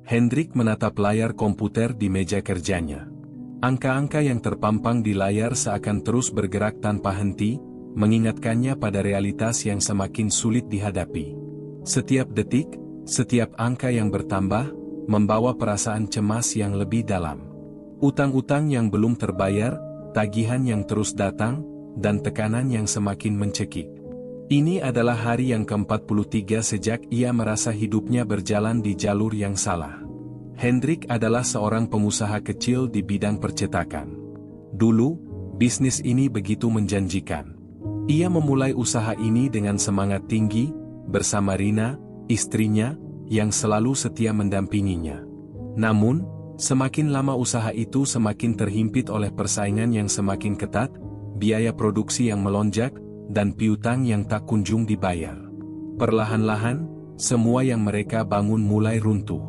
Hendrik menatap layar komputer di meja kerjanya. Angka-angka yang terpampang di layar seakan terus bergerak tanpa henti, mengingatkannya pada realitas yang semakin sulit dihadapi. Setiap detik, setiap angka yang bertambah, membawa perasaan cemas yang lebih dalam. Utang-utang yang belum terbayar, tagihan yang terus datang, dan tekanan yang semakin mencekik. Ini adalah hari yang ke-43 sejak ia merasa hidupnya berjalan di jalur yang salah. Hendrik adalah seorang pengusaha kecil di bidang percetakan. Dulu, bisnis ini begitu menjanjikan. Ia memulai usaha ini dengan semangat tinggi, bersama Rina, istrinya, yang selalu setia mendampinginya. Namun, semakin lama usaha itu semakin terhimpit oleh persaingan yang semakin ketat, biaya produksi yang melonjak, dan piutang yang tak kunjung dibayar. Perlahan-lahan, semua yang mereka bangun mulai runtuh.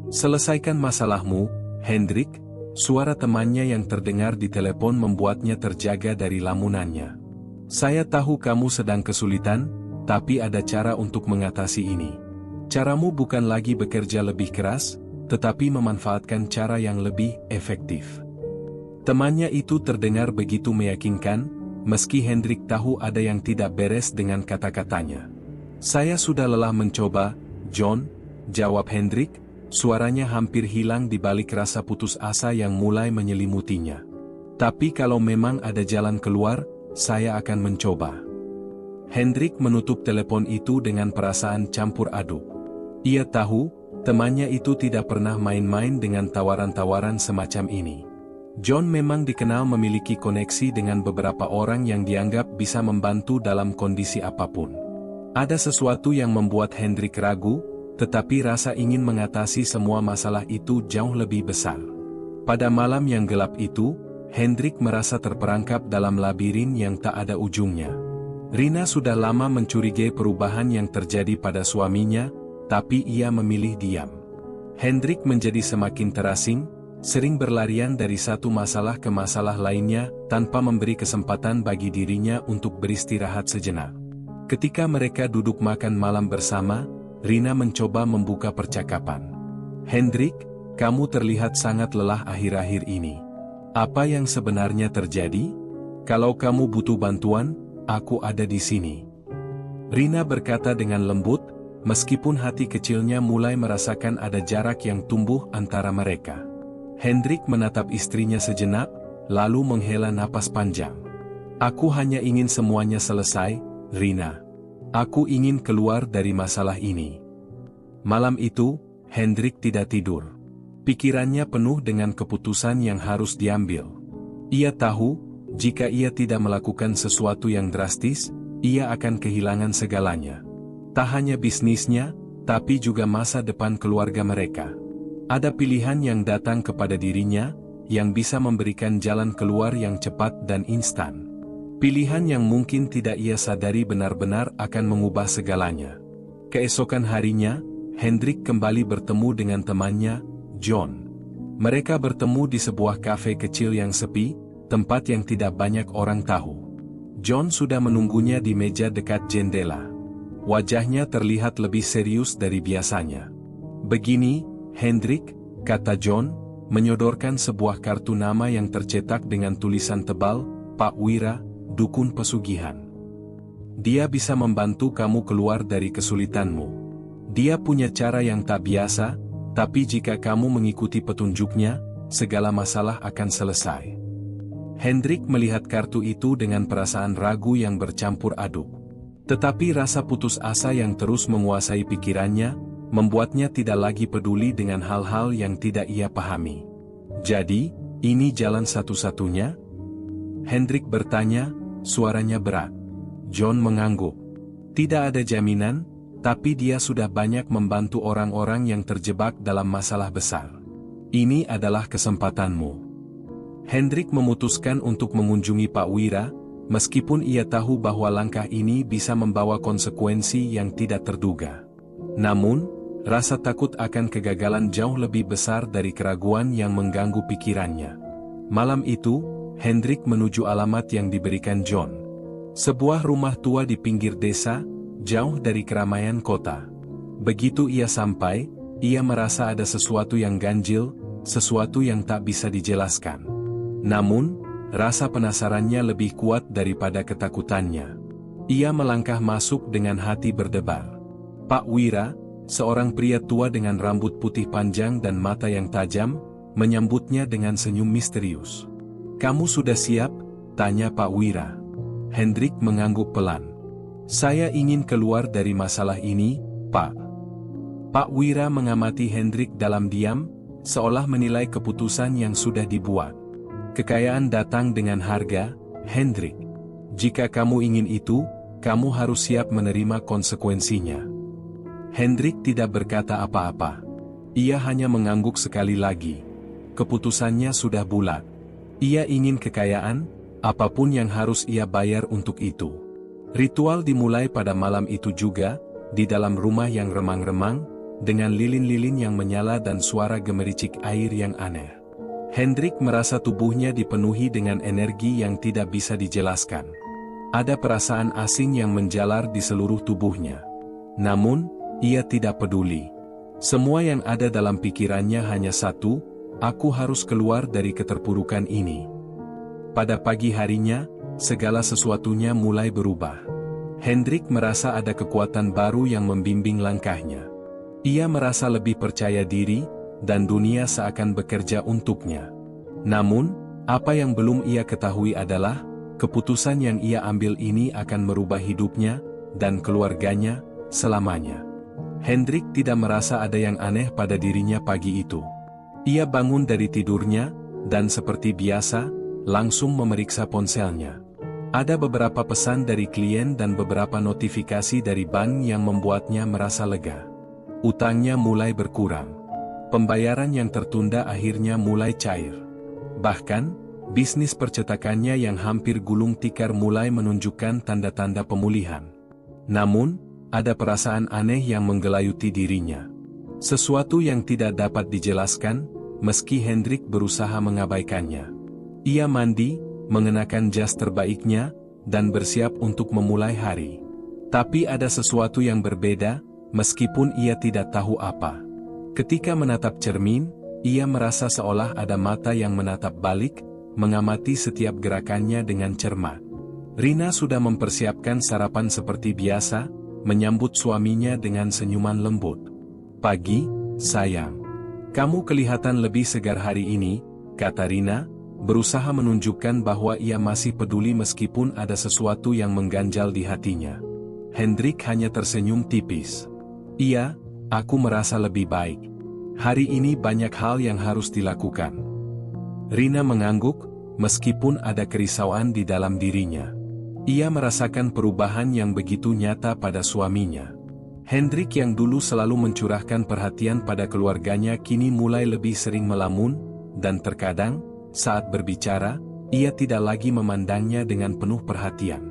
"Selesaikan masalahmu, Hendrik," suara temannya yang terdengar di telepon membuatnya terjaga dari lamunannya. "Saya tahu kamu sedang kesulitan, tapi ada cara untuk mengatasi ini. Caramu bukan lagi bekerja lebih keras, tetapi memanfaatkan cara yang lebih efektif." Temannya itu terdengar begitu meyakinkan, meski Hendrik tahu ada yang tidak beres dengan kata-katanya. "Saya sudah lelah mencoba, John," jawab Hendrik, suaranya hampir hilang di balik rasa putus asa yang mulai menyelimutinya. "Tapi kalau memang ada jalan keluar, saya akan mencoba." Hendrik menutup telepon itu dengan perasaan campur aduk. Ia tahu, temannya itu tidak pernah main-main dengan tawaran-tawaran semacam ini. John memang dikenal memiliki koneksi dengan beberapa orang yang dianggap bisa membantu dalam kondisi apapun. Ada sesuatu yang membuat Hendrik ragu, tetapi rasa ingin mengatasi semua masalah itu jauh lebih besar. Pada malam yang gelap itu, Hendrik merasa terperangkap dalam labirin yang tak ada ujungnya. Rina sudah lama mencurigai perubahan yang terjadi pada suaminya, tapi ia memilih diam. Hendrik menjadi semakin terasing, sering berlarian dari satu masalah ke masalah lainnya, tanpa memberi kesempatan bagi dirinya untuk beristirahat sejenak. Ketika mereka duduk makan malam bersama, Rina mencoba membuka percakapan. "Hendrik, kamu terlihat sangat lelah akhir-akhir ini. Apa yang sebenarnya terjadi? Kalau kamu butuh bantuan, aku ada di sini." Rina berkata dengan lembut, meskipun hati kecilnya mulai merasakan ada jarak yang tumbuh antara mereka. Hendrik menatap istrinya sejenak, lalu menghela napas panjang. "Aku hanya ingin semuanya selesai, Rina. Aku ingin keluar dari masalah ini." Malam itu, Hendrik tidak tidur. Pikirannya penuh dengan keputusan yang harus diambil. Ia tahu, jika ia tidak melakukan sesuatu yang drastis, ia akan kehilangan segalanya. Tak hanya bisnisnya, tapi juga masa depan keluarga mereka. Ada pilihan yang datang kepada dirinya, yang bisa memberikan jalan keluar yang cepat dan instan. Pilihan yang mungkin tidak ia sadari benar-benar akan mengubah segalanya. Keesokan harinya, Hendrik kembali bertemu dengan temannya, John. Mereka bertemu di sebuah kafe kecil yang sepi, tempat yang tidak banyak orang tahu. John sudah menunggunya di meja dekat jendela. Wajahnya terlihat lebih serius dari biasanya. "Begini, Hendrik," kata John, menyodorkan sebuah kartu nama yang tercetak dengan tulisan tebal, "Pak Wira, Dukun Pesugihan. Dia bisa membantu kamu keluar dari kesulitanmu. Dia punya cara yang tak biasa, tapi jika kamu mengikuti petunjuknya, segala masalah akan selesai." Hendrik melihat kartu itu dengan perasaan ragu yang bercampur aduk. Tetapi rasa putus asa yang terus menguasai pikirannya, membuatnya tidak lagi peduli dengan hal-hal yang tidak ia pahami. "Jadi, ini jalan satu-satunya?" Hendrik bertanya, suaranya berat. John mengangguk. "Tidak ada jaminan, tapi dia sudah banyak membantu orang-orang yang terjebak dalam masalah besar. Ini adalah kesempatanmu." Hendrik memutuskan untuk mengunjungi Pak Wira, meskipun ia tahu bahwa langkah ini bisa membawa konsekuensi yang tidak terduga. Namun, rasa takut akan kegagalan jauh lebih besar dari keraguan yang mengganggu pikirannya. Malam itu, Hendrik menuju alamat yang diberikan John. Sebuah rumah tua di pinggir desa, jauh dari keramaian kota. Begitu ia sampai, ia merasa ada sesuatu yang ganjil, sesuatu yang tak bisa dijelaskan. Namun, rasa penasarannya lebih kuat daripada ketakutannya. Ia melangkah masuk dengan hati berdebar. Pak Wira, seorang pria tua dengan rambut putih panjang dan mata yang tajam, menyambutnya dengan senyum misterius. "Kamu sudah siap?" tanya Pak Wira. Hendrik mengangguk pelan. "Saya ingin keluar dari masalah ini, Pak." Pak Wira mengamati Hendrik dalam diam, seolah menilai keputusan yang sudah dibuat. "Kekayaan datang dengan harga, Hendrik. Jika kamu ingin itu, kamu harus siap menerima konsekuensinya." Hendrik tidak berkata apa-apa. Ia hanya mengangguk sekali lagi. Keputusannya sudah bulat. Ia ingin kekayaan, apapun yang harus ia bayar untuk itu. Ritual dimulai pada malam itu juga, di dalam rumah yang remang-remang, dengan lilin-lilin yang menyala dan suara gemericik air yang aneh. Hendrik merasa tubuhnya dipenuhi dengan energi yang tidak bisa dijelaskan. Ada perasaan asing yang menjalar di seluruh tubuhnya. Namun, ia tidak peduli. Semua yang ada dalam pikirannya hanya satu, "Aku harus keluar dari keterpurukan ini." Pada pagi harinya, segala sesuatunya mulai berubah. Hendrik merasa ada kekuatan baru yang membimbing langkahnya. Ia merasa lebih percaya diri, dan dunia seakan bekerja untuknya. Namun, apa yang belum ia ketahui adalah, keputusan yang ia ambil ini akan merubah hidupnya, dan keluarganya, selamanya. Hendrik tidak merasa ada yang aneh pada dirinya pagi itu. Ia bangun dari tidurnya, dan seperti biasa, langsung memeriksa ponselnya. Ada beberapa pesan dari klien dan beberapa notifikasi dari bank yang membuatnya merasa lega. Utangnya mulai berkurang. Pembayaran yang tertunda akhirnya mulai cair. Bahkan, bisnis percetakannya yang hampir gulung tikar mulai menunjukkan tanda-tanda pemulihan. Namun, ada perasaan aneh yang menggelayuti dirinya. Sesuatu yang tidak dapat dijelaskan, meski Hendrik berusaha mengabaikannya. Ia mandi, mengenakan jas terbaiknya, dan bersiap untuk memulai hari. Tapi ada sesuatu yang berbeda, meskipun ia tidak tahu apa. Ketika menatap cermin, ia merasa seolah ada mata yang menatap balik, mengamati setiap gerakannya dengan cermat. Rina sudah mempersiapkan sarapan seperti biasa, menyambut suaminya dengan senyuman lembut. "Pagi, sayang. Kamu kelihatan lebih segar hari ini," kata Rina, berusaha menunjukkan bahwa ia masih peduli meskipun ada sesuatu yang mengganjal di hatinya. Hendrik hanya tersenyum tipis. "Iya, aku merasa lebih baik. Hari ini banyak hal yang harus dilakukan." Rina mengangguk, meskipun ada kerisauan di dalam dirinya. Ia merasakan perubahan yang begitu nyata pada suaminya. Hendrik yang dulu selalu mencurahkan perhatian pada keluarganya kini mulai lebih sering melamun, dan terkadang, saat berbicara, ia tidak lagi memandangnya dengan penuh perhatian.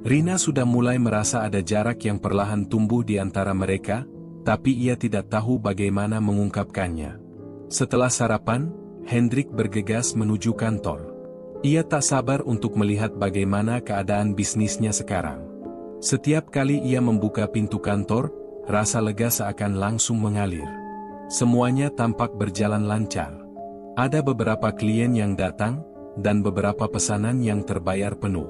Rina sudah mulai merasa ada jarak yang perlahan tumbuh di antara mereka, tapi ia tidak tahu bagaimana mengungkapkannya. Setelah sarapan, Hendrik bergegas menuju kantor. Ia tak sabar untuk melihat bagaimana keadaan bisnisnya sekarang. Setiap kali ia membuka pintu kantor, rasa lega seakan langsung mengalir. Semuanya tampak berjalan lancar. Ada beberapa klien yang datang, dan beberapa pesanan yang terbayar penuh.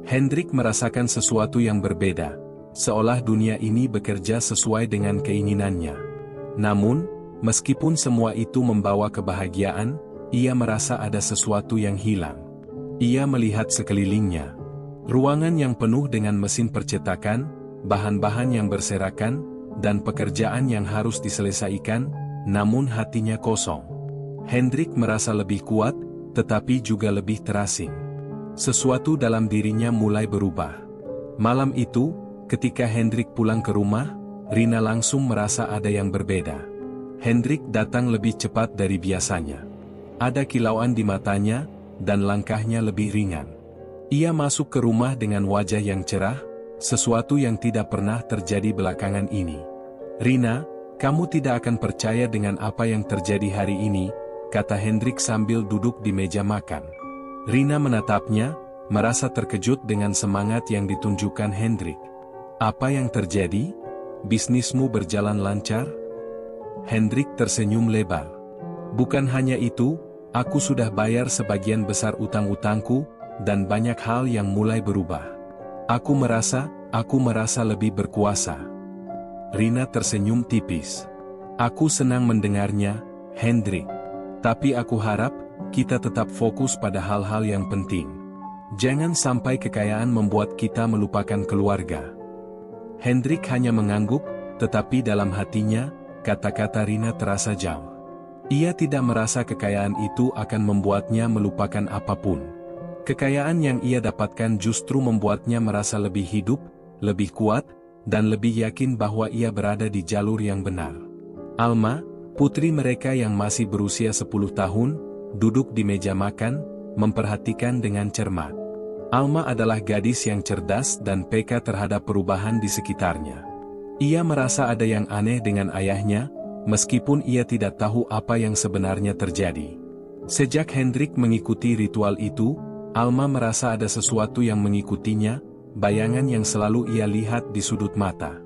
Hendrik merasakan sesuatu yang berbeda, seolah dunia ini bekerja sesuai dengan keinginannya. Namun, meskipun semua itu membawa kebahagiaan, ia merasa ada sesuatu yang hilang. Ia melihat sekelilingnya. Ruangan yang penuh dengan mesin percetakan, bahan-bahan yang berserakan, dan pekerjaan yang harus diselesaikan, namun hatinya kosong. Hendrik merasa lebih kuat, tetapi juga lebih terasing. Sesuatu dalam dirinya mulai berubah. Malam itu, ketika Hendrik pulang ke rumah, Rina langsung merasa ada yang berbeda. Hendrik datang lebih cepat dari biasanya. Ada kilauan di matanya, dan langkahnya lebih ringan. Ia masuk ke rumah dengan wajah yang cerah, sesuatu yang tidak pernah terjadi belakangan ini. "Rina, kamu tidak akan percaya dengan apa yang terjadi hari ini," kata Hendrik sambil duduk di meja makan. Rina menatapnya, merasa terkejut dengan semangat yang ditunjukkan Hendrik. "Apa yang terjadi? Bisnismu berjalan lancar?" Hendrik tersenyum lebar. Bukan hanya itu, aku sudah bayar sebagian besar utang-utangku, dan banyak hal yang mulai berubah. Aku merasa lebih berkuasa. Rina tersenyum tipis. Aku senang mendengarnya, Hendrik. Tapi aku harap, kita tetap fokus pada hal-hal yang penting. Jangan sampai kekayaan membuat kita melupakan keluarga. Hendrik hanya mengangguk, tetapi dalam hatinya, kata-kata Rina terasa jauh. Ia tidak merasa kekayaan itu akan membuatnya melupakan apapun. Kekayaan yang ia dapatkan justru membuatnya merasa lebih hidup, lebih kuat, dan lebih yakin bahwa ia berada di jalur yang benar. Alma, putri mereka yang masih berusia 10 tahun, duduk di meja makan, memperhatikan dengan cermat. Alma adalah gadis yang cerdas dan peka terhadap perubahan di sekitarnya. Ia merasa ada yang aneh dengan ayahnya, meskipun ia tidak tahu apa yang sebenarnya terjadi. Sejak Hendrik mengikuti ritual itu, Alma merasa ada sesuatu yang mengikutinya, bayangan yang selalu ia lihat di sudut mata.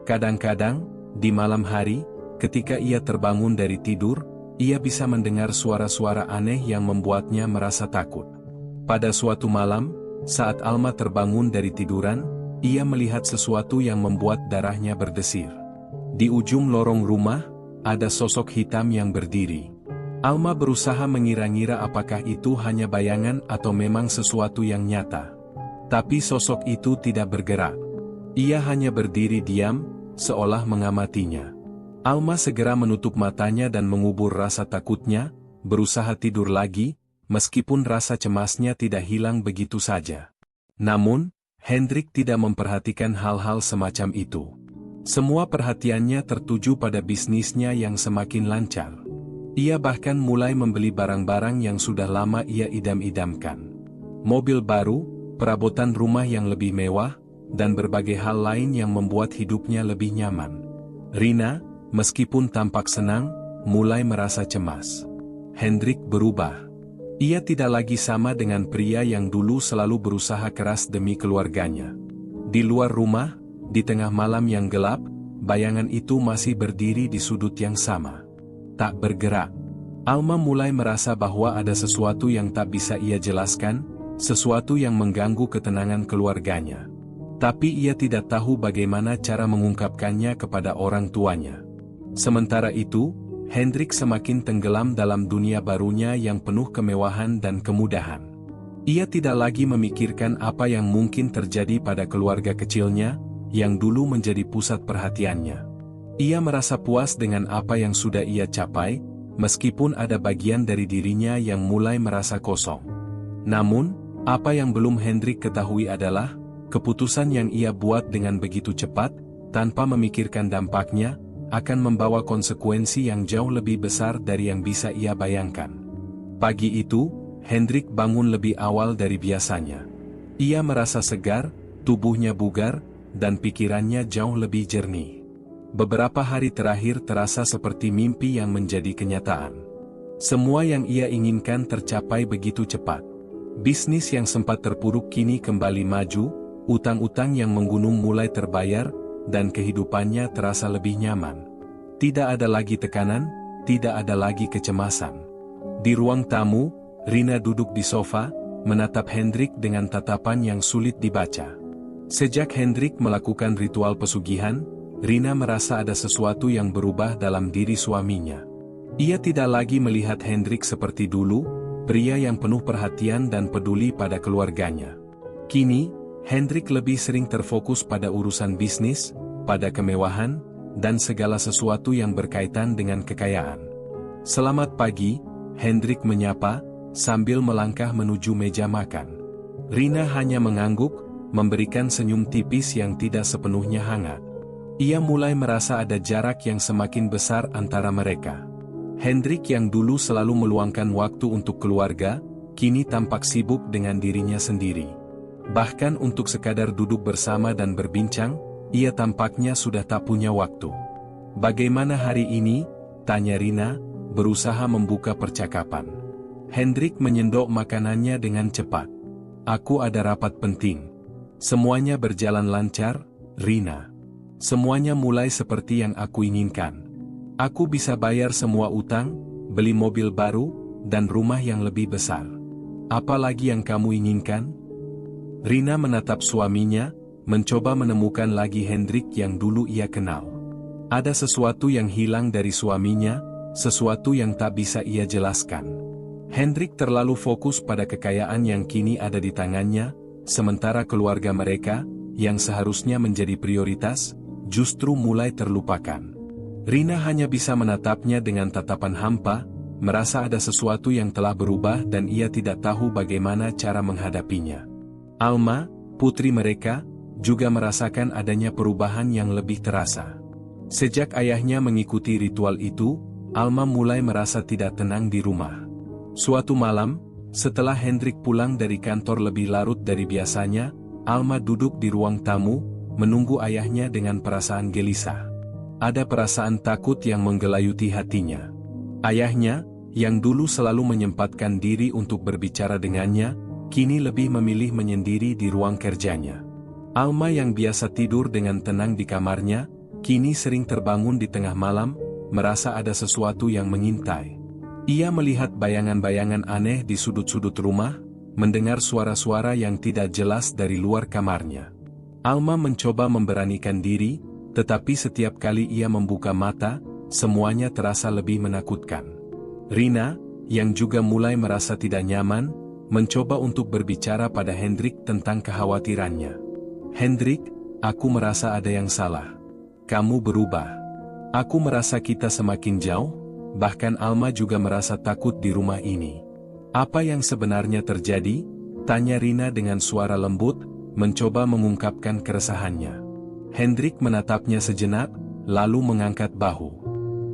Kadang-kadang, di malam hari, ketika ia terbangun dari tidur, ia bisa mendengar suara-suara aneh yang membuatnya merasa takut. Pada suatu malam, saat Alma terbangun dari tiduran, ia melihat sesuatu yang membuat darahnya berdesir. Di ujung lorong rumah, ada sosok hitam yang berdiri. Alma berusaha mengira-ngira apakah itu hanya bayangan atau memang sesuatu yang nyata. Tapi sosok itu tidak bergerak. Ia hanya berdiri diam, seolah mengamatinya. Alma segera menutup matanya dan mengubur rasa takutnya, berusaha tidur lagi, meskipun rasa cemasnya tidak hilang begitu saja. Namun, Hendrik tidak memperhatikan hal-hal semacam itu. Semua perhatiannya tertuju pada bisnisnya yang semakin lancar. Ia bahkan mulai membeli barang-barang yang sudah lama ia idam-idamkan. Mobil baru, perabotan rumah yang lebih mewah, dan berbagai hal lain yang membuat hidupnya lebih nyaman. Rina, meskipun tampak senang, mulai merasa cemas. Hendrik berubah. Ia tidak lagi sama dengan pria yang dulu selalu berusaha keras demi keluarganya. Di luar rumah, di tengah malam yang gelap, bayangan itu masih berdiri di sudut yang sama. Tak bergerak. Alma mulai merasa bahwa ada sesuatu yang tak bisa ia jelaskan, sesuatu yang mengganggu ketenangan keluarganya. Tapi ia tidak tahu bagaimana cara mengungkapkannya kepada orang tuanya. Sementara itu, Hendrik semakin tenggelam dalam dunia barunya yang penuh kemewahan dan kemudahan. Ia tidak lagi memikirkan apa yang mungkin terjadi pada keluarga kecilnya, yang dulu menjadi pusat perhatiannya. Ia merasa puas dengan apa yang sudah ia capai, meskipun ada bagian dari dirinya yang mulai merasa kosong. Namun, apa yang belum Hendrik ketahui adalah, keputusan yang ia buat dengan begitu cepat, tanpa memikirkan dampaknya, akan membawa konsekuensi yang jauh lebih besar dari yang bisa ia bayangkan. Pagi itu, Hendrik bangun lebih awal dari biasanya. Ia merasa segar, tubuhnya bugar, dan pikirannya jauh lebih jernih. Beberapa hari terakhir terasa seperti mimpi yang menjadi kenyataan. Semua yang ia inginkan tercapai begitu cepat. Bisnis yang sempat terpuruk kini kembali maju, utang-utang yang menggunung mulai terbayar, dan kehidupannya terasa lebih nyaman. Tidak ada lagi tekanan, tidak ada lagi kecemasan. Di ruang tamu, Rina duduk di sofa, menatap Hendrik dengan tatapan yang sulit dibaca. Sejak Hendrik melakukan ritual pesugihan, Rina merasa ada sesuatu yang berubah dalam diri suaminya. Ia tidak lagi melihat Hendrik seperti dulu, pria yang penuh perhatian dan peduli pada keluarganya. Kini, Hendrik lebih sering terfokus pada urusan bisnis, pada kemewahan, dan segala sesuatu yang berkaitan dengan kekayaan. Selamat pagi, Hendrik menyapa, sambil melangkah menuju meja makan. Rina hanya mengangguk, memberikan senyum tipis yang tidak sepenuhnya hangat. Ia mulai merasa ada jarak yang semakin besar antara mereka. Hendrik yang dulu selalu meluangkan waktu untuk keluarga, kini tampak sibuk dengan dirinya sendiri. Bahkan untuk sekadar duduk bersama dan berbincang, ia tampaknya sudah tak punya waktu. "Bagaimana hari ini?" tanya Rina, berusaha membuka percakapan. Hendrik menyendok makanannya dengan cepat. "Aku ada rapat penting." "Semuanya berjalan lancar, Rina." "Semuanya mulai seperti yang aku inginkan. Aku bisa bayar semua utang, beli mobil baru, dan rumah yang lebih besar. Apa lagi yang kamu inginkan? Rina menatap suaminya, mencoba menemukan lagi Hendrik yang dulu ia kenal. Ada sesuatu yang hilang dari suaminya, sesuatu yang tak bisa ia jelaskan. Hendrik terlalu fokus pada kekayaan yang kini ada di tangannya, sementara keluarga mereka, yang seharusnya menjadi prioritas, justru mulai terlupakan. Rina hanya bisa menatapnya dengan tatapan hampa, merasa ada sesuatu yang telah berubah dan ia tidak tahu bagaimana cara menghadapinya. Alma, putri mereka, juga merasakan adanya perubahan yang lebih terasa. Sejak ayahnya mengikuti ritual itu, Alma mulai merasa tidak tenang di rumah. Suatu malam, setelah Hendrik pulang dari kantor lebih larut dari biasanya, Alma duduk di ruang tamu, menunggu ayahnya dengan perasaan gelisah. Ada perasaan takut yang menggelayuti hatinya. Ayahnya, yang dulu selalu menyempatkan diri untuk berbicara dengannya, kini lebih memilih menyendiri di ruang kerjanya. Alma yang biasa tidur dengan tenang di kamarnya, kini sering terbangun di tengah malam, merasa ada sesuatu yang mengintai. Ia melihat bayangan-bayangan aneh di sudut-sudut rumah, mendengar suara-suara yang tidak jelas dari luar kamarnya. Alma mencoba memberanikan diri, tetapi setiap kali ia membuka mata, semuanya terasa lebih menakutkan. Rina, yang juga mulai merasa tidak nyaman, mencoba untuk berbicara pada Hendrik tentang kekhawatirannya. Hendrik, aku merasa ada yang salah. Kamu berubah. Aku merasa kita semakin jauh, bahkan Alma juga merasa takut di rumah ini. Apa yang sebenarnya terjadi? Tanya Rina dengan suara lembut, mencoba mengungkapkan keresahannya. Hendrik menatapnya sejenak, lalu mengangkat bahu.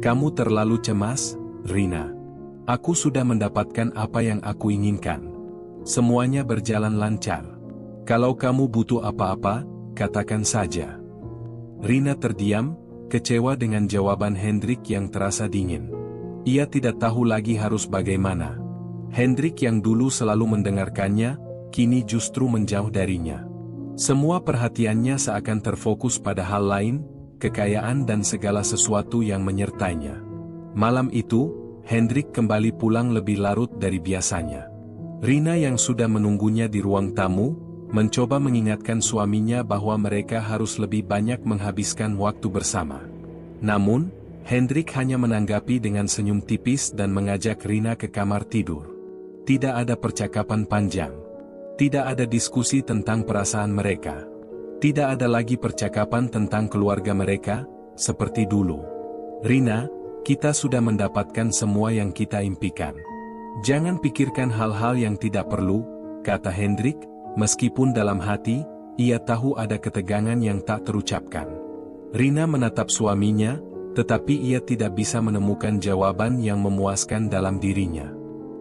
Kamu terlalu cemas, Rina. Aku sudah mendapatkan apa yang aku inginkan. Semuanya berjalan lancar. Kalau kamu butuh apa-apa, katakan saja. Rina terdiam, kecewa dengan jawaban Hendrik yang terasa dingin. Ia tidak tahu lagi harus bagaimana. Hendrik yang dulu selalu mendengarkannya, kini justru menjauh darinya. Semua perhatiannya seakan terfokus pada hal lain, kekayaan dan segala sesuatu yang menyertainya. Malam itu, Hendrik kembali pulang lebih larut dari biasanya. Rina yang sudah menunggunya di ruang tamu, mencoba mengingatkan suaminya bahwa mereka harus lebih banyak menghabiskan waktu bersama. Namun, Hendrik hanya menanggapi dengan senyum tipis dan mengajak Rina ke kamar tidur. Tidak ada percakapan panjang. Tidak ada diskusi tentang perasaan mereka. Tidak ada lagi percakapan tentang keluarga mereka, seperti dulu. Rina, kita sudah mendapatkan semua yang kita impikan. Jangan pikirkan hal-hal yang tidak perlu, kata Hendrik, meskipun dalam hati, ia tahu ada ketegangan yang tak terucapkan. Rina menatap suaminya, tetapi ia tidak bisa menemukan jawaban yang memuaskan dalam dirinya.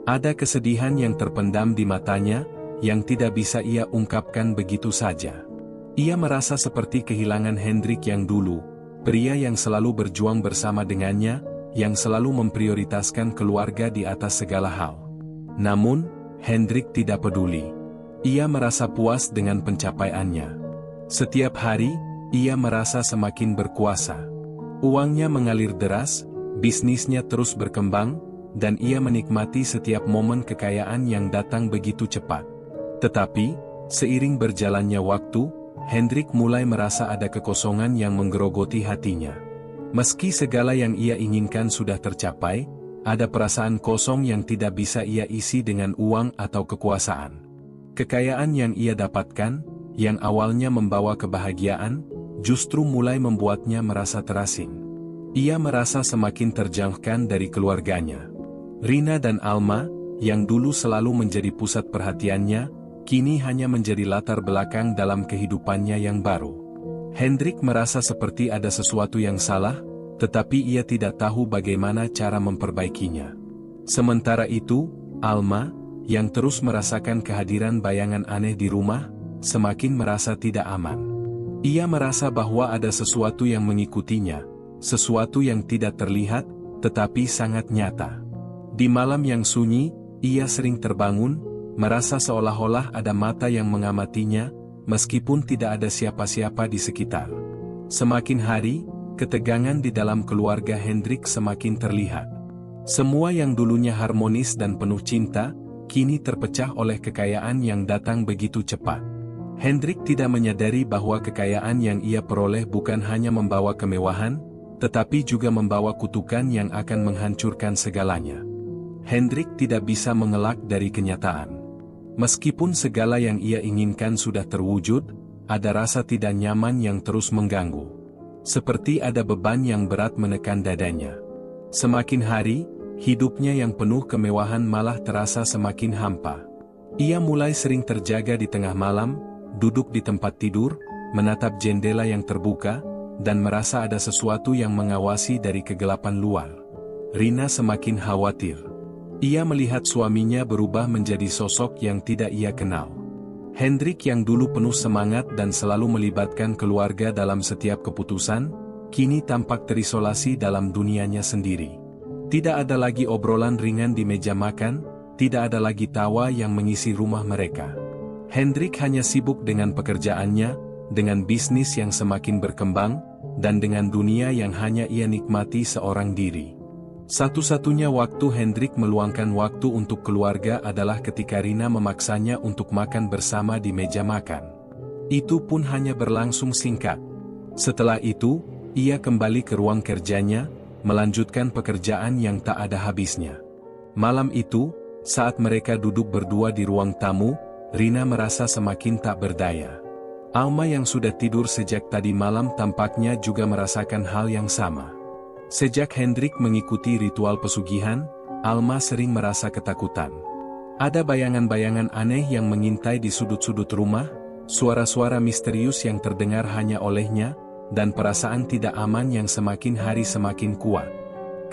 Ada kesedihan yang terpendam di matanya, yang tidak bisa ia ungkapkan begitu saja. Ia merasa seperti kehilangan Hendrik yang dulu, pria yang selalu berjuang bersama dengannya, yang selalu memprioritaskan keluarga di atas segala hal. Namun, Hendrik tidak peduli. Ia merasa puas dengan pencapaiannya. Setiap hari, ia merasa semakin berkuasa. Uangnya mengalir deras, bisnisnya terus berkembang, dan ia menikmati setiap momen kekayaan yang datang begitu cepat. Tetapi, seiring berjalannya waktu, Hendrik mulai merasa ada kekosongan yang menggerogoti hatinya. Meski segala yang ia inginkan sudah tercapai, ada perasaan kosong yang tidak bisa ia isi dengan uang atau kekuasaan. Kekayaan yang ia dapatkan, yang awalnya membawa kebahagiaan, justru mulai membuatnya merasa terasing. Ia merasa semakin terjauhkan dari keluarganya. Rina dan Alma, yang dulu selalu menjadi pusat perhatiannya, kini hanya menjadi latar belakang dalam kehidupannya yang baru. Hendrik merasa seperti ada sesuatu yang salah, tetapi ia tidak tahu bagaimana cara memperbaikinya. Sementara itu, Alma, yang terus merasakan kehadiran bayangan aneh di rumah, semakin merasa tidak aman. Ia merasa bahwa ada sesuatu yang mengikutinya, sesuatu yang tidak terlihat, tetapi sangat nyata. Di malam yang sunyi, ia sering terbangun, merasa seolah-olah ada mata yang mengamatinya, meskipun tidak ada siapa-siapa di sekitar. Semakin hari, ketegangan di dalam keluarga Hendrik semakin terlihat. Semua yang dulunya harmonis dan penuh cinta, kini terpecah oleh kekayaan yang datang begitu cepat. Hendrik tidak menyadari bahwa kekayaan yang ia peroleh bukan hanya membawa kemewahan, tetapi juga membawa kutukan yang akan menghancurkan segalanya. Hendrik tidak bisa mengelak dari kenyataan. Meskipun segala yang ia inginkan sudah terwujud, ada rasa tidak nyaman yang terus mengganggu. Seperti ada beban yang berat menekan dadanya. Semakin hari, hidupnya yang penuh kemewahan malah terasa semakin hampa. Ia mulai sering terjaga di tengah malam, duduk di tempat tidur, menatap jendela yang terbuka, dan merasa ada sesuatu yang mengawasi dari kegelapan luar. Rina semakin khawatir. Ia melihat suaminya berubah menjadi sosok yang tidak ia kenal. Hendrik yang dulu penuh semangat dan selalu melibatkan keluarga dalam setiap keputusan, kini tampak terisolasi dalam dunianya sendiri. Tidak ada lagi obrolan ringan di meja makan, tidak ada lagi tawa yang mengisi rumah mereka. Hendrik hanya sibuk dengan pekerjaannya, dengan bisnis yang semakin berkembang, dan dengan dunia yang hanya ia nikmati seorang diri. Satu-satunya waktu Hendrik meluangkan waktu untuk keluarga adalah ketika Rina memaksanya untuk makan bersama di meja makan. Itu pun hanya berlangsung singkat. Setelah itu, ia kembali ke ruang kerjanya, melanjutkan pekerjaan yang tak ada habisnya. Malam itu, saat mereka duduk berdua di ruang tamu, Rina merasa semakin tak berdaya. Alma yang sudah tidur sejak tadi malam tampaknya juga merasakan hal yang sama. Sejak Hendrik mengikuti ritual pesugihan, Alma sering merasa ketakutan. Ada bayangan-bayangan aneh yang mengintai di sudut-sudut rumah, suara-suara misterius yang terdengar hanya olehnya, dan perasaan tidak aman yang semakin hari semakin kuat.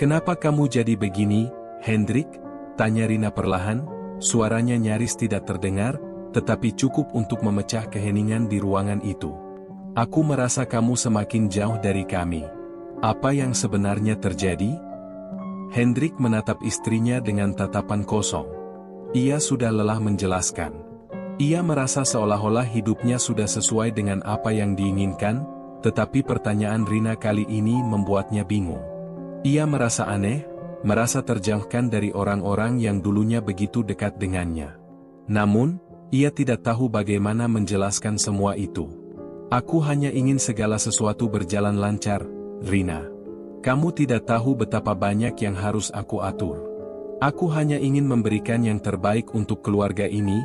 "Kenapa kamu jadi begini, Hendrik?" tanya Rina perlahan, suaranya nyaris tidak terdengar, tetapi cukup untuk memecah keheningan di ruangan itu. "Aku merasa kamu semakin jauh dari kami. Apa yang sebenarnya terjadi?" Hendrik menatap istrinya dengan tatapan kosong. Ia sudah lelah menjelaskan. Ia merasa seolah-olah hidupnya sudah sesuai dengan apa yang diinginkan, tetapi pertanyaan Rina kali ini membuatnya bingung. Ia merasa aneh, merasa terjauhkan dari orang-orang yang dulunya begitu dekat dengannya. Namun, ia tidak tahu bagaimana menjelaskan semua itu. "Aku hanya ingin segala sesuatu berjalan lancar, Rina. Kamu tidak tahu betapa banyak yang harus aku atur. Aku hanya ingin memberikan yang terbaik untuk keluarga ini,"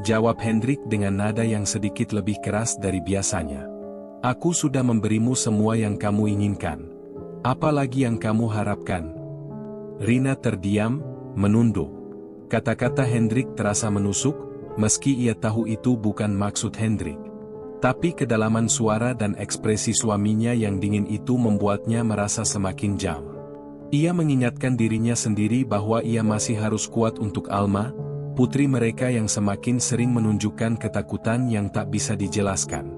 jawab Hendrik dengan nada yang sedikit lebih keras dari biasanya. "Aku sudah memberimu semua yang kamu inginkan. Apa lagi yang kamu harapkan?" Rina terdiam, menunduk. Kata-kata Hendrik terasa menusuk, meski ia tahu itu bukan maksud Hendrik. Tapi kedalaman suara dan ekspresi suaminya yang dingin itu membuatnya merasa semakin jauh. Ia mengingatkan dirinya sendiri bahwa ia masih harus kuat untuk Alma, putri mereka yang semakin sering menunjukkan ketakutan yang tak bisa dijelaskan.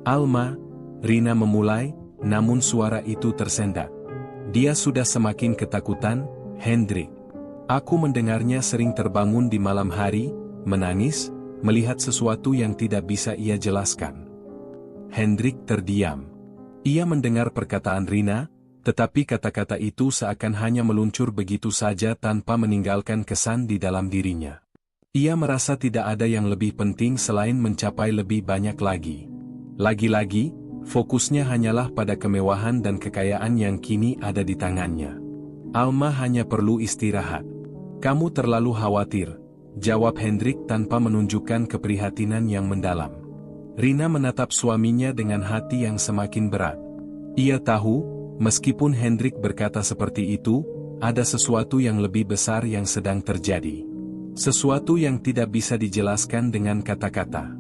"Alma," Rina memulai, namun suara itu tersendat. "Dia sudah semakin ketakutan, Hendrik. Aku mendengarnya sering terbangun di malam hari, menangis, melihat sesuatu yang tidak bisa ia jelaskan." Hendrik terdiam. Ia mendengar perkataan Rina, tetapi kata-kata itu seakan hanya meluncur begitu saja tanpa meninggalkan kesan di dalam dirinya. Ia merasa tidak ada yang lebih penting selain mencapai lebih banyak lagi. Lagi-lagi, fokusnya hanyalah pada kemewahan dan kekayaan yang kini ada di tangannya. "Alma hanya perlu istirahat." "Kamu terlalu khawatir," jawab Hendrik tanpa menunjukkan keprihatinan yang mendalam. Rina menatap suaminya dengan hati yang semakin berat. Ia tahu, meskipun Hendrik berkata seperti itu, ada sesuatu yang lebih besar yang sedang terjadi. Sesuatu yang tidak bisa dijelaskan dengan kata-kata.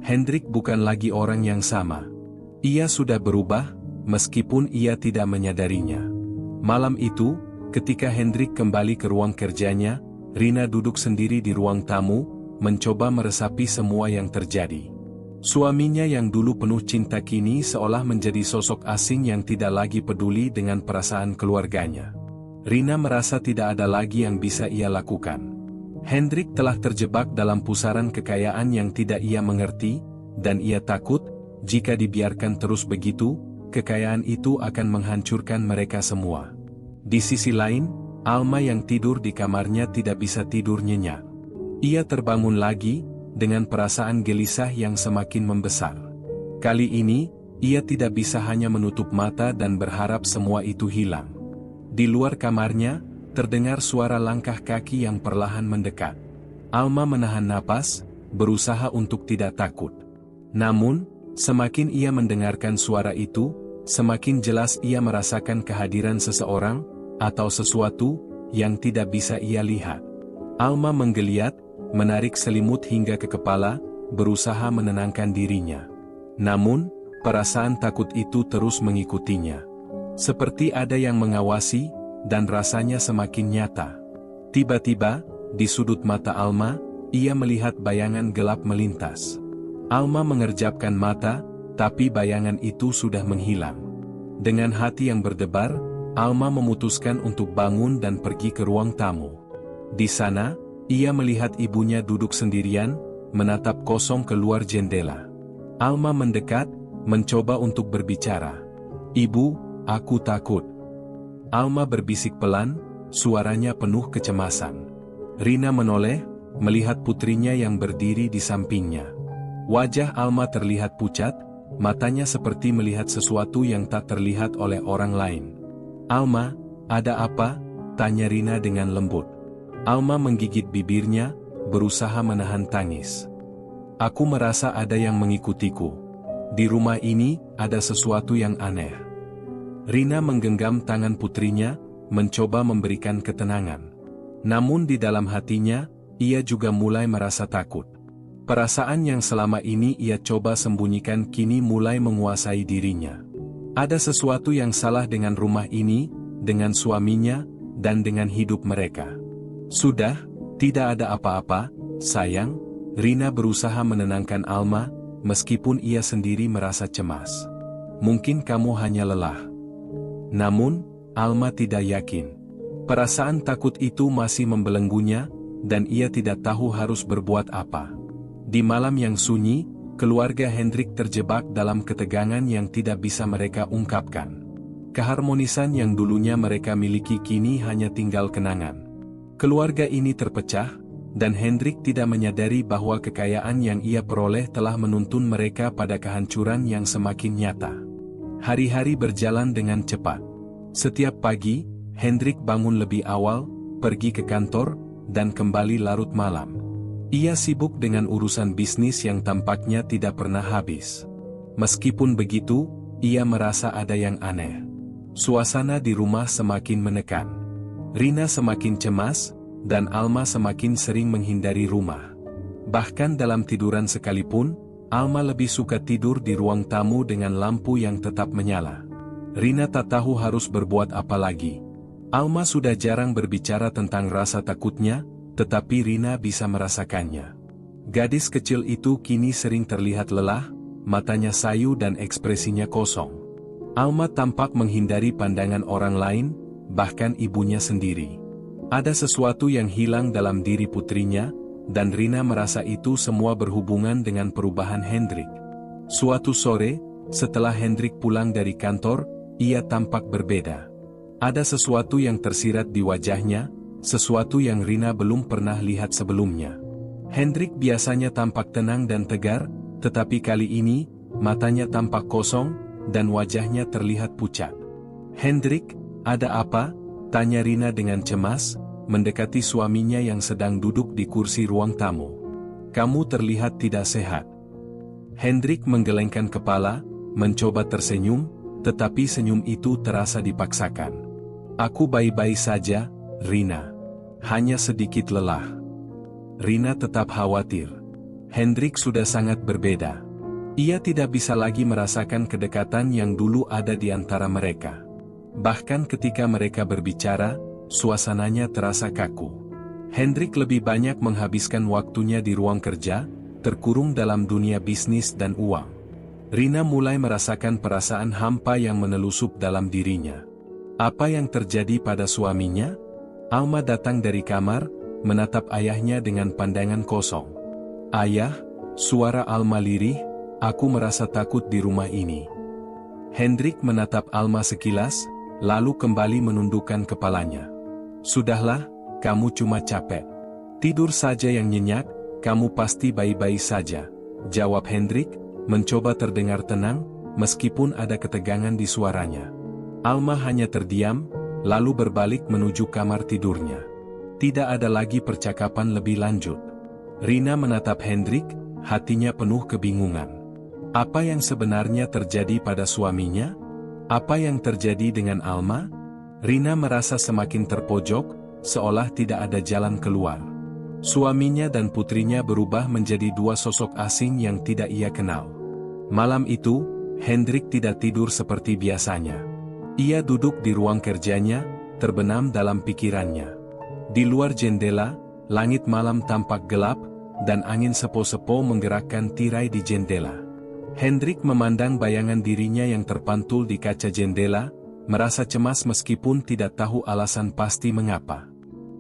Hendrik bukan lagi orang yang sama. Ia sudah berubah, meskipun ia tidak menyadarinya. Malam itu, ketika Hendrik kembali ke ruang kerjanya, Rina duduk sendiri di ruang tamu, mencoba meresapi semua yang terjadi. Suaminya yang dulu penuh cinta kini seolah menjadi sosok asing yang tidak lagi peduli dengan perasaan keluarganya. Rina merasa tidak ada lagi yang bisa ia lakukan. Hendrik telah terjebak dalam pusaran kekayaan yang tidak ia mengerti, dan ia takut, jika dibiarkan terus begitu, kekayaan itu akan menghancurkan mereka semua. Di sisi lain, Alma yang tidur di kamarnya tidak bisa tidur nyenyak. Ia terbangun lagi, dengan perasaan gelisah yang semakin membesar. Kali ini, ia tidak bisa hanya menutup mata dan berharap semua itu hilang. Di luar kamarnya, terdengar suara langkah kaki yang perlahan mendekat. Alma menahan napas, berusaha untuk tidak takut. Namun, semakin ia mendengarkan suara itu, semakin jelas ia merasakan kehadiran seseorang, atau sesuatu, yang tidak bisa ia lihat. Alma menggeliat, menarik selimut hingga ke kepala, berusaha menenangkan dirinya. Namun, perasaan takut itu terus mengikutinya. Seperti ada yang mengawasi, dan rasanya semakin nyata. Tiba-tiba, di sudut mata Alma, ia melihat bayangan gelap melintas. Alma mengerjapkan mata, tapi bayangan itu sudah menghilang. Dengan hati yang berdebar, Alma memutuskan untuk bangun dan pergi ke ruang tamu. Di sana, ia melihat ibunya duduk sendirian, menatap kosong keluar jendela. Alma mendekat, mencoba untuk berbicara. "Ibu, aku takut." Alma berbisik pelan, suaranya penuh kecemasan. Rina menoleh, melihat putrinya yang berdiri di sampingnya. Wajah Alma terlihat pucat, matanya seperti melihat sesuatu yang tak terlihat oleh orang lain. "Alma, ada apa?" tanya Rina dengan lembut. Alma menggigit bibirnya, berusaha menahan tangis. "Aku merasa ada yang mengikutiku. Di rumah ini, ada sesuatu yang aneh." Rina menggenggam tangan putrinya, mencoba memberikan ketenangan. Namun di dalam hatinya, ia juga mulai merasa takut. Perasaan yang selama ini ia coba sembunyikan kini mulai menguasai dirinya. Ada sesuatu yang salah dengan rumah ini, dengan suaminya, dan dengan hidup mereka. "Sudah, tidak ada apa-apa, sayang." Rina berusaha menenangkan Alma, meskipun ia sendiri merasa cemas. "Mungkin kamu hanya lelah." Namun, Alma tidak yakin. Perasaan takut itu masih membelenggunya, dan ia tidak tahu harus berbuat apa. Di malam yang sunyi, keluarga Hendrik terjebak dalam ketegangan yang tidak bisa mereka ungkapkan. Keharmonisan yang dulunya mereka miliki kini hanya tinggal kenangan. Keluarga ini terpecah, dan Hendrik tidak menyadari bahwa kekayaan yang ia peroleh telah menuntun mereka pada kehancuran yang semakin nyata. Hari-hari berjalan dengan cepat. Setiap pagi, Hendrik bangun lebih awal, pergi ke kantor, dan kembali larut malam. Ia sibuk dengan urusan bisnis yang tampaknya tidak pernah habis. Meskipun begitu, ia merasa ada yang aneh. Suasana di rumah semakin menekan. Rina semakin cemas, dan Alma semakin sering menghindari rumah. Bahkan dalam tiduran sekalipun, Alma lebih suka tidur di ruang tamu dengan lampu yang tetap menyala. Rina tak tahu harus berbuat apa lagi. Alma sudah jarang berbicara tentang rasa takutnya, tetapi Rina bisa merasakannya. Gadis kecil itu kini sering terlihat lelah, matanya sayu dan ekspresinya kosong. Alma tampak menghindari pandangan orang lain, bahkan ibunya sendiri. Ada sesuatu yang hilang dalam diri putrinya, dan Rina merasa itu semua berhubungan dengan perubahan Hendrik. Suatu sore, setelah Hendrik pulang dari kantor, ia tampak berbeda. Ada sesuatu yang tersirat di wajahnya, sesuatu yang Rina belum pernah lihat sebelumnya. Hendrik biasanya tampak tenang dan tegar, tetapi kali ini, matanya tampak kosong, dan wajahnya terlihat pucat. "Hendrik, ada apa?" tanya Rina dengan cemas, mendekati suaminya yang sedang duduk di kursi ruang tamu. "Kamu terlihat tidak sehat." Hendrik menggelengkan kepala, mencoba tersenyum, tetapi senyum itu terasa dipaksakan. "Aku baik-baik saja, Rina. Hanya sedikit lelah." Rina tetap khawatir. Hendrik sudah sangat berbeda. Ia tidak bisa lagi merasakan kedekatan yang dulu ada di antara mereka. Bahkan ketika mereka berbicara, suasananya terasa kaku. Hendrik lebih banyak menghabiskan waktunya di ruang kerja, terkurung dalam dunia bisnis dan uang. Rina mulai merasakan perasaan hampa yang menelusup dalam dirinya. Apa yang terjadi pada suaminya? Alma datang dari kamar, menatap ayahnya dengan pandangan kosong. "Ayah," suara Alma lirih, "aku merasa takut di rumah ini." Hendrik menatap Alma sekilas, lalu kembali menundukkan kepalanya. Sudahlah, kamu cuma capek. Tidur saja yang nyenyak, kamu pasti baik-baik saja, jawab Hendrik, mencoba terdengar tenang, meskipun ada ketegangan di suaranya. Alma hanya terdiam, lalu berbalik menuju kamar tidurnya. Tidak ada lagi percakapan lebih lanjut. Rina menatap Hendrik, hatinya penuh kebingungan. Apa yang sebenarnya terjadi pada suaminya? Apa yang terjadi dengan Alma? Rina merasa semakin terpojok, seolah tidak ada jalan keluar. Suaminya dan putrinya berubah menjadi dua sosok asing yang tidak ia kenal. Malam itu, Hendrik tidak tidur seperti biasanya. Ia duduk di ruang kerjanya, terbenam dalam pikirannya. Di luar jendela, langit malam tampak gelap, dan angin sepo-sepo menggerakkan tirai di jendela. Hendrik memandang bayangan dirinya yang terpantul di kaca jendela, merasa cemas meskipun tidak tahu alasan pasti mengapa.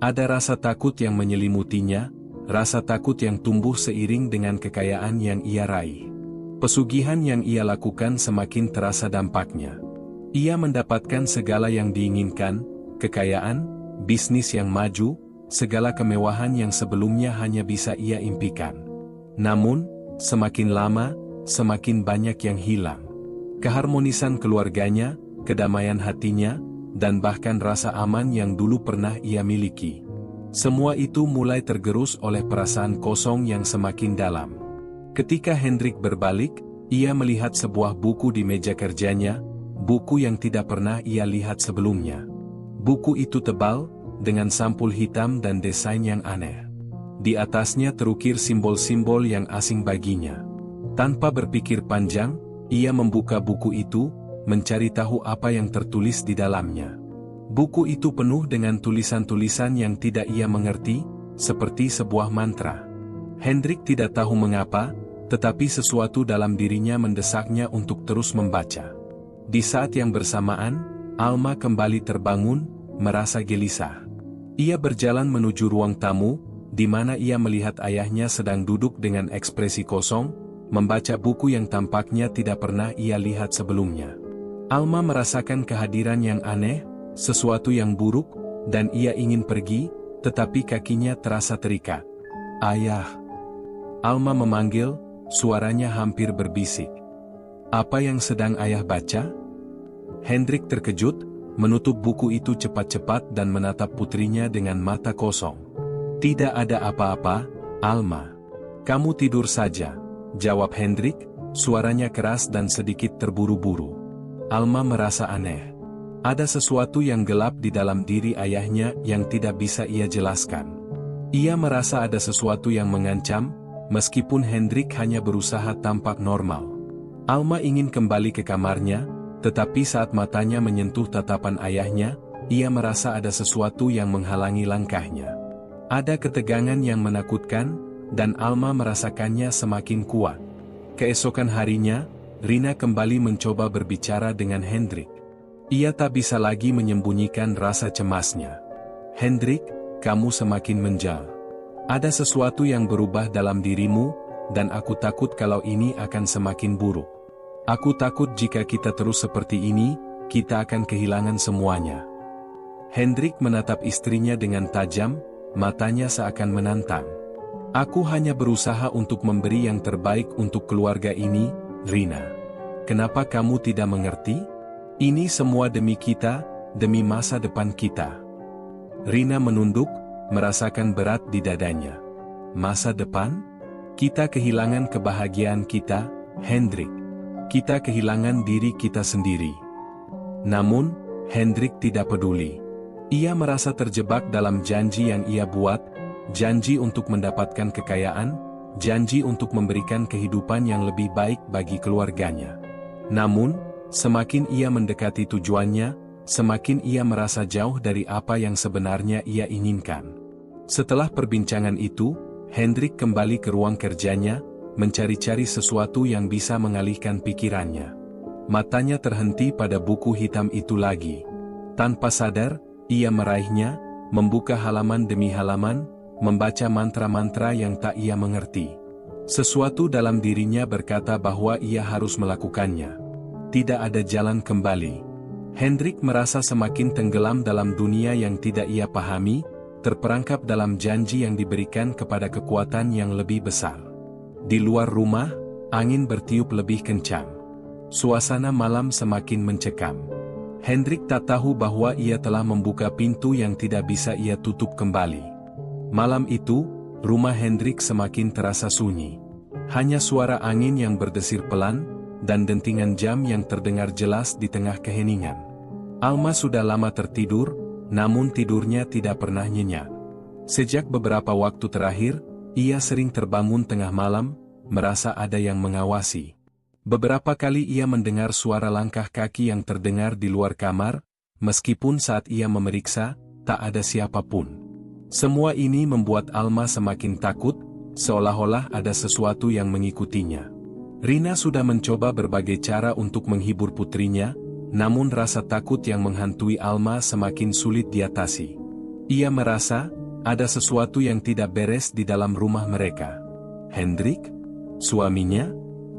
Ada rasa takut yang menyelimutinya, rasa takut yang tumbuh seiring dengan kekayaan yang ia raih. Pesugihan yang ia lakukan semakin terasa dampaknya. Ia mendapatkan segala yang diinginkan, kekayaan, bisnis yang maju, segala kemewahan yang sebelumnya hanya bisa ia impikan. Namun, semakin lama, semakin banyak yang hilang. Keharmonisan keluarganya, kedamaian hatinya, dan bahkan rasa aman yang dulu pernah ia miliki. Semua itu mulai tergerus oleh perasaan kosong yang semakin dalam. Ketika Hendrik berbalik, ia melihat sebuah buku di meja kerjanya, buku yang tidak pernah ia lihat sebelumnya. Buku itu tebal, dengan sampul hitam dan desain yang aneh. Di atasnya terukir simbol-simbol yang asing baginya. Tanpa berpikir panjang, ia membuka buku itu, mencari tahu apa yang tertulis di dalamnya. Buku itu penuh dengan tulisan-tulisan yang tidak ia mengerti, seperti sebuah mantra. Hendrik tidak tahu mengapa, tetapi sesuatu dalam dirinya mendesaknya untuk terus membaca. Di saat yang bersamaan, Alma kembali terbangun, merasa gelisah. Ia berjalan menuju ruang tamu, di mana ia melihat ayahnya sedang duduk dengan ekspresi kosong, membaca buku yang tampaknya tidak pernah ia lihat sebelumnya. Alma merasakan kehadiran yang aneh, sesuatu yang buruk, dan ia ingin pergi, tetapi kakinya terasa terikat. "Ayah!" Alma memanggil, suaranya hampir berbisik. "Apa yang sedang ayah baca?" Hendrik terkejut, menutup buku itu cepat-cepat dan menatap putrinya dengan mata kosong. "Tidak ada apa-apa, Alma. Kamu tidur saja," jawab Hendrik, suaranya keras dan sedikit terburu-buru. Alma merasa aneh. Ada sesuatu yang gelap di dalam diri ayahnya yang tidak bisa ia jelaskan. Ia merasa ada sesuatu yang mengancam, meskipun Hendrik hanya berusaha tampak normal. Alma ingin kembali ke kamarnya, tetapi saat matanya menyentuh tatapan ayahnya, ia merasa ada sesuatu yang menghalangi langkahnya. Ada ketegangan yang menakutkan, dan Alma merasakannya semakin kuat. Keesokan harinya, Rina kembali mencoba berbicara dengan Hendrik. Ia tak bisa lagi menyembunyikan rasa cemasnya. "Hendrik, kamu semakin menjal. Ada sesuatu yang berubah dalam dirimu, dan aku takut kalau ini akan semakin buruk. Aku takut jika kita terus seperti ini, kita akan kehilangan semuanya." Hendrik menatap istrinya dengan tajam, matanya seakan menantang. "Aku hanya berusaha untuk memberi yang terbaik untuk keluarga ini, Rina. Kenapa kamu tidak mengerti? Ini semua demi kita, demi masa depan kita." Rina menunduk, merasakan berat di dadanya. "Masa depan? Kita kehilangan kebahagiaan kita, Hendrik. Kita kehilangan diri kita sendiri." Namun, Hendrik tidak peduli. Ia merasa terjebak dalam janji yang ia buat, janji untuk mendapatkan kekayaan, janji untuk memberikan kehidupan yang lebih baik bagi keluarganya. Namun, semakin ia mendekati tujuannya, semakin ia merasa jauh dari apa yang sebenarnya ia inginkan. Setelah perbincangan itu, Hendrik kembali ke ruang kerjanya, mencari-cari sesuatu yang bisa mengalihkan pikirannya. Matanya terhenti pada buku hitam itu lagi. Tanpa sadar, ia meraihnya, membuka halaman demi halaman, membaca mantra-mantra yang tak ia mengerti. Sesuatu dalam dirinya berkata bahwa ia harus melakukannya. tidak ada jalan kembali. Hendrik merasa semakin tenggelam dalam dunia yang tidak ia pahami, terperangkap dalam janji yang diberikan kepada kekuatan yang lebih besar. Di luar rumah, angin bertiup lebih kencang. Suasana malam semakin mencekam. Hendrik tak tahu bahwa ia telah membuka pintu yang tidak bisa ia tutup kembali. Malam itu, rumah Hendrik semakin terasa sunyi. Hanya suara angin yang berdesir pelan, dan dentingan jam yang terdengar jelas di tengah keheningan. Alma sudah lama tertidur, namun tidurnya tidak pernah nyenyak. Sejak beberapa waktu terakhir, ia sering terbangun tengah malam, merasa ada yang mengawasi. Beberapa kali ia mendengar suara langkah kaki yang terdengar di luar kamar, meskipun saat ia memeriksa, tak ada siapapun. Semua ini membuat Alma semakin takut, seolah-olah ada sesuatu yang mengikutinya. Rina sudah mencoba berbagai cara untuk menghibur putrinya, namun rasa takut yang menghantui Alma semakin sulit diatasi. Ia merasa, ada sesuatu yang tidak beres di dalam rumah mereka. Hendrik? Suaminya?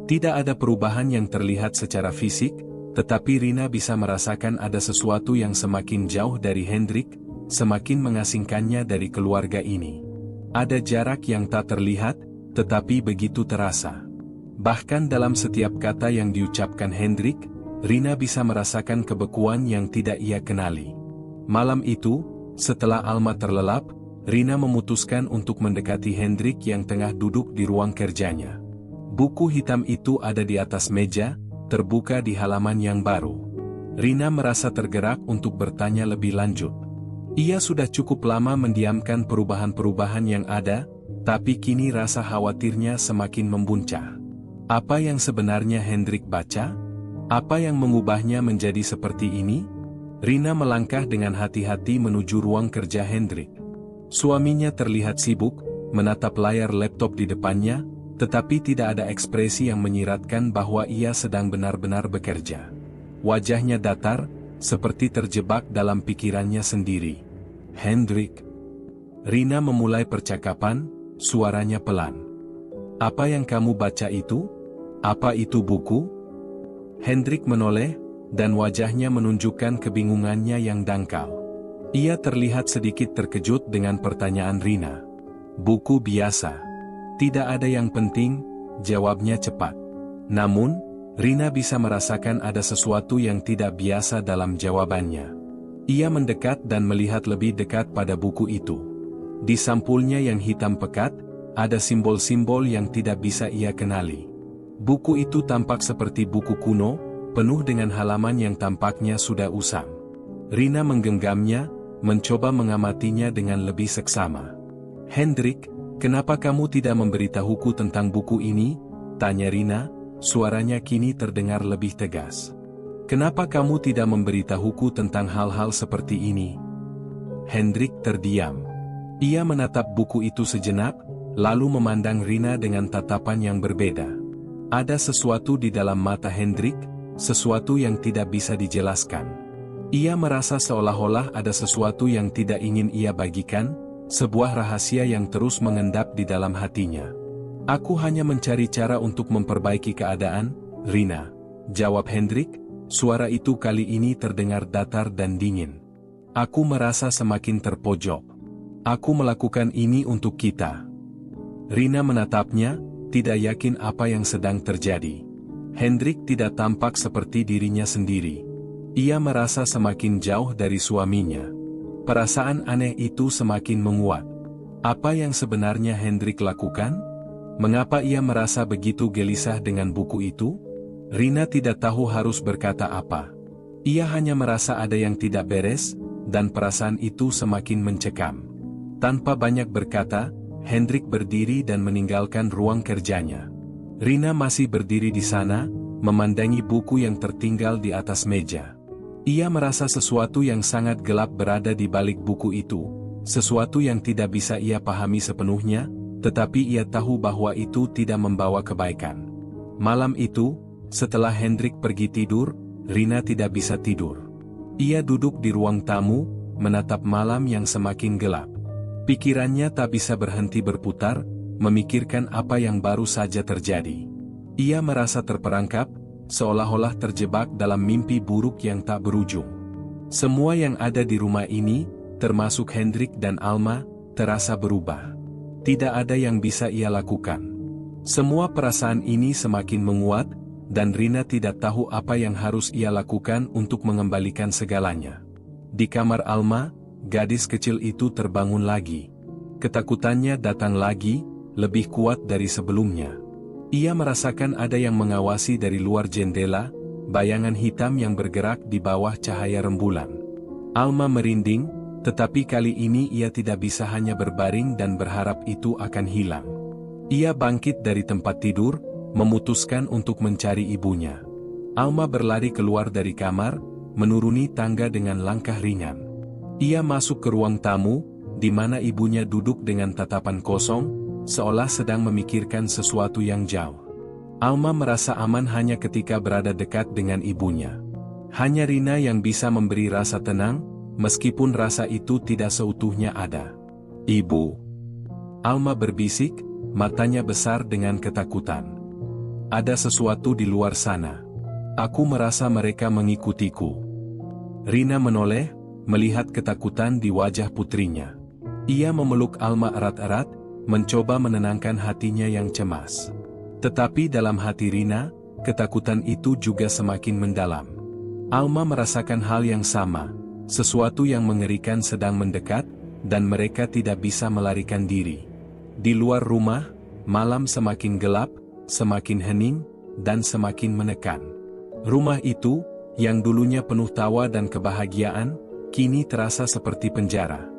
Tidak ada perubahan yang terlihat secara fisik, tetapi Rina bisa merasakan ada sesuatu yang semakin jauh dari Hendrik, semakin mengasingkannya dari keluarga ini. Ada jarak yang tak terlihat, tetapi begitu terasa. Bahkan dalam setiap kata yang diucapkan Hendrik, Rina bisa merasakan kebekuan yang tidak ia kenali. Malam itu, setelah Alma terlelap, Rina memutuskan untuk mendekati Hendrik yang tengah duduk di ruang kerjanya. Buku hitam itu ada di atas meja, terbuka di halaman yang baru. Rina merasa tergerak untuk bertanya lebih lanjut. Ia sudah cukup lama mendiamkan perubahan-perubahan yang ada, tapi kini rasa khawatirnya semakin membuncah. Apa yang sebenarnya Hendrik baca? Apa yang mengubahnya menjadi seperti ini? Rina melangkah dengan hati-hati menuju ruang kerja Hendrik. Suaminya terlihat sibuk, menatap layar laptop di depannya, tetapi tidak ada ekspresi yang menyiratkan bahwa ia sedang benar-benar bekerja. Wajahnya datar, seperti terjebak dalam pikirannya sendiri. Hendrik. Rina memulai percakapan, suaranya pelan. Apa yang kamu baca itu? Apa itu buku? Hendrik menoleh, dan wajahnya menunjukkan kebingungannya yang dangkal. Ia terlihat sedikit terkejut dengan pertanyaan Rina. Buku biasa. Tidak ada yang penting, jawabnya cepat. Namun, Rina bisa merasakan ada sesuatu yang tidak biasa dalam jawabannya. Ia mendekat dan melihat lebih dekat pada buku itu. Di sampulnya yang hitam pekat, ada simbol-simbol yang tidak bisa ia kenali. Buku itu tampak seperti buku kuno, penuh dengan halaman yang tampaknya sudah usang. Rina menggenggamnya, mencoba mengamatinya dengan lebih seksama. Hendrik, kenapa kamu tidak memberitahuku tentang buku ini? Tanya Rina, suaranya kini terdengar lebih tegas. Kenapa kamu tidak memberitahuku tentang hal-hal seperti ini? Hendrik terdiam. Ia menatap buku itu sejenak, lalu memandang Rina dengan tatapan yang berbeda. Ada sesuatu di dalam mata Hendrik, sesuatu yang tidak bisa dijelaskan. Ia merasa seolah-olah ada sesuatu yang tidak ingin ia bagikan, sebuah rahasia yang terus mengendap di dalam hatinya. Aku hanya mencari cara untuk memperbaiki keadaan, Rina. Jawab Hendrik, suara itu kali ini terdengar datar dan dingin. Aku merasa semakin terpojok. Aku melakukan ini untuk kita. Rina menatapnya, tidak yakin apa yang sedang terjadi. Hendrik tidak tampak seperti dirinya sendiri. Ia merasa semakin jauh dari suaminya. Perasaan aneh itu semakin menguat. Apa yang sebenarnya Hendrik lakukan? Mengapa ia merasa begitu gelisah dengan buku itu? Rina tidak tahu harus berkata apa. Ia hanya merasa ada yang tidak beres, dan perasaan itu semakin mencekam. Tanpa banyak berkata, Hendrik berdiri dan meninggalkan ruang kerjanya. Rina masih berdiri di sana, memandangi buku yang tertinggal di atas meja. Ia merasa sesuatu yang sangat gelap berada di balik buku itu, sesuatu yang tidak bisa ia pahami sepenuhnya, tetapi ia tahu bahwa itu tidak membawa kebaikan. Malam itu, setelah Hendrik pergi tidur, Rina tidak bisa tidur. Ia duduk di ruang tamu, menatap malam yang semakin gelap. Pikirannya tak bisa berhenti berputar, memikirkan apa yang baru saja terjadi. Ia merasa terperangkap, seolah-olah terjebak dalam mimpi buruk yang tak berujung. Semua yang ada di rumah ini, termasuk Hendrik dan Alma, terasa berubah. Tidak ada yang bisa ia lakukan. Semua perasaan ini semakin menguat, dan Rina tidak tahu apa yang harus ia lakukan untuk mengembalikan segalanya. Di kamar Alma, gadis kecil itu terbangun lagi. Ketakutannya datang lagi, lebih kuat dari sebelumnya. Ia merasakan ada yang mengawasi dari luar jendela, bayangan hitam yang bergerak di bawah cahaya rembulan. Alma merinding, tetapi kali ini ia tidak bisa hanya berbaring dan berharap itu akan hilang. Ia bangkit dari tempat tidur, memutuskan untuk mencari ibunya. Alma berlari keluar dari kamar, menuruni tangga dengan langkah ringan. Ia masuk ke ruang tamu, di mana ibunya duduk dengan tatapan kosong, seolah sedang memikirkan sesuatu yang jauh. Alma merasa aman hanya ketika berada dekat dengan ibunya. Hanya Rina yang bisa memberi rasa tenang, meskipun rasa itu tidak seutuhnya ada. "Ibu." Alma berbisik, matanya besar dengan ketakutan. "Ada sesuatu di luar sana. Aku merasa mereka mengikutiku." Rina menoleh, melihat ketakutan di wajah putrinya. Ia memeluk Alma erat-erat, mencoba menenangkan hatinya yang cemas. Tetapi dalam hati Rina, ketakutan itu juga semakin mendalam. Alma merasakan hal yang sama, sesuatu yang mengerikan sedang mendekat, dan mereka tidak bisa melarikan diri. Di luar rumah, malam semakin gelap, semakin hening, dan semakin menekan. Rumah itu, yang dulunya penuh tawa dan kebahagiaan, kini terasa seperti penjara.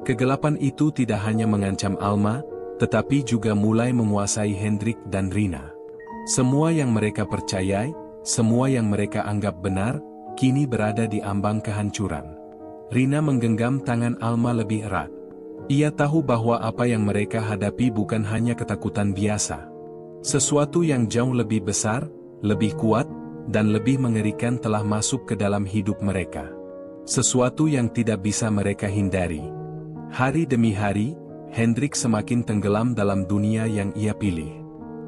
Kegelapan itu tidak hanya mengancam Alma, tetapi juga mulai menguasai Hendrik dan Rina. Semua yang mereka percayai, semua yang mereka anggap benar, kini berada di ambang kehancuran. Rina menggenggam tangan Alma lebih erat. Ia tahu bahwa apa yang mereka hadapi bukan hanya ketakutan biasa. Sesuatu yang jauh lebih besar, lebih kuat, dan lebih mengerikan telah masuk ke dalam hidup mereka. Sesuatu yang tidak bisa mereka hindari. Hari demi hari, Hendrik semakin tenggelam dalam dunia yang ia pilih.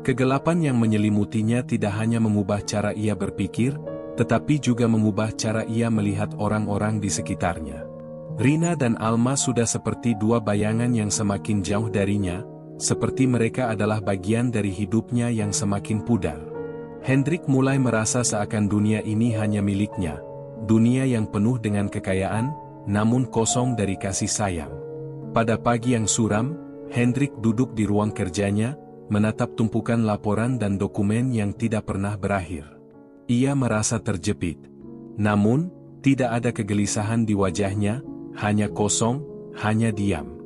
Kegelapan yang menyelimutinya tidak hanya mengubah cara ia berpikir, tetapi juga mengubah cara ia melihat orang-orang di sekitarnya. Rina dan Alma sudah seperti dua bayangan yang semakin jauh darinya, seperti mereka adalah bagian dari hidupnya yang semakin pudar. Hendrik mulai merasa seakan dunia ini hanya miliknya, dunia yang penuh dengan kekayaan, namun kosong dari kasih sayang. Pada pagi yang suram, Hendrik duduk di ruang kerjanya, menatap tumpukan laporan dan dokumen yang tidak pernah berakhir. Ia merasa terjepit. Namun, tidak ada kegelisahan di wajahnya, hanya kosong, hanya diam.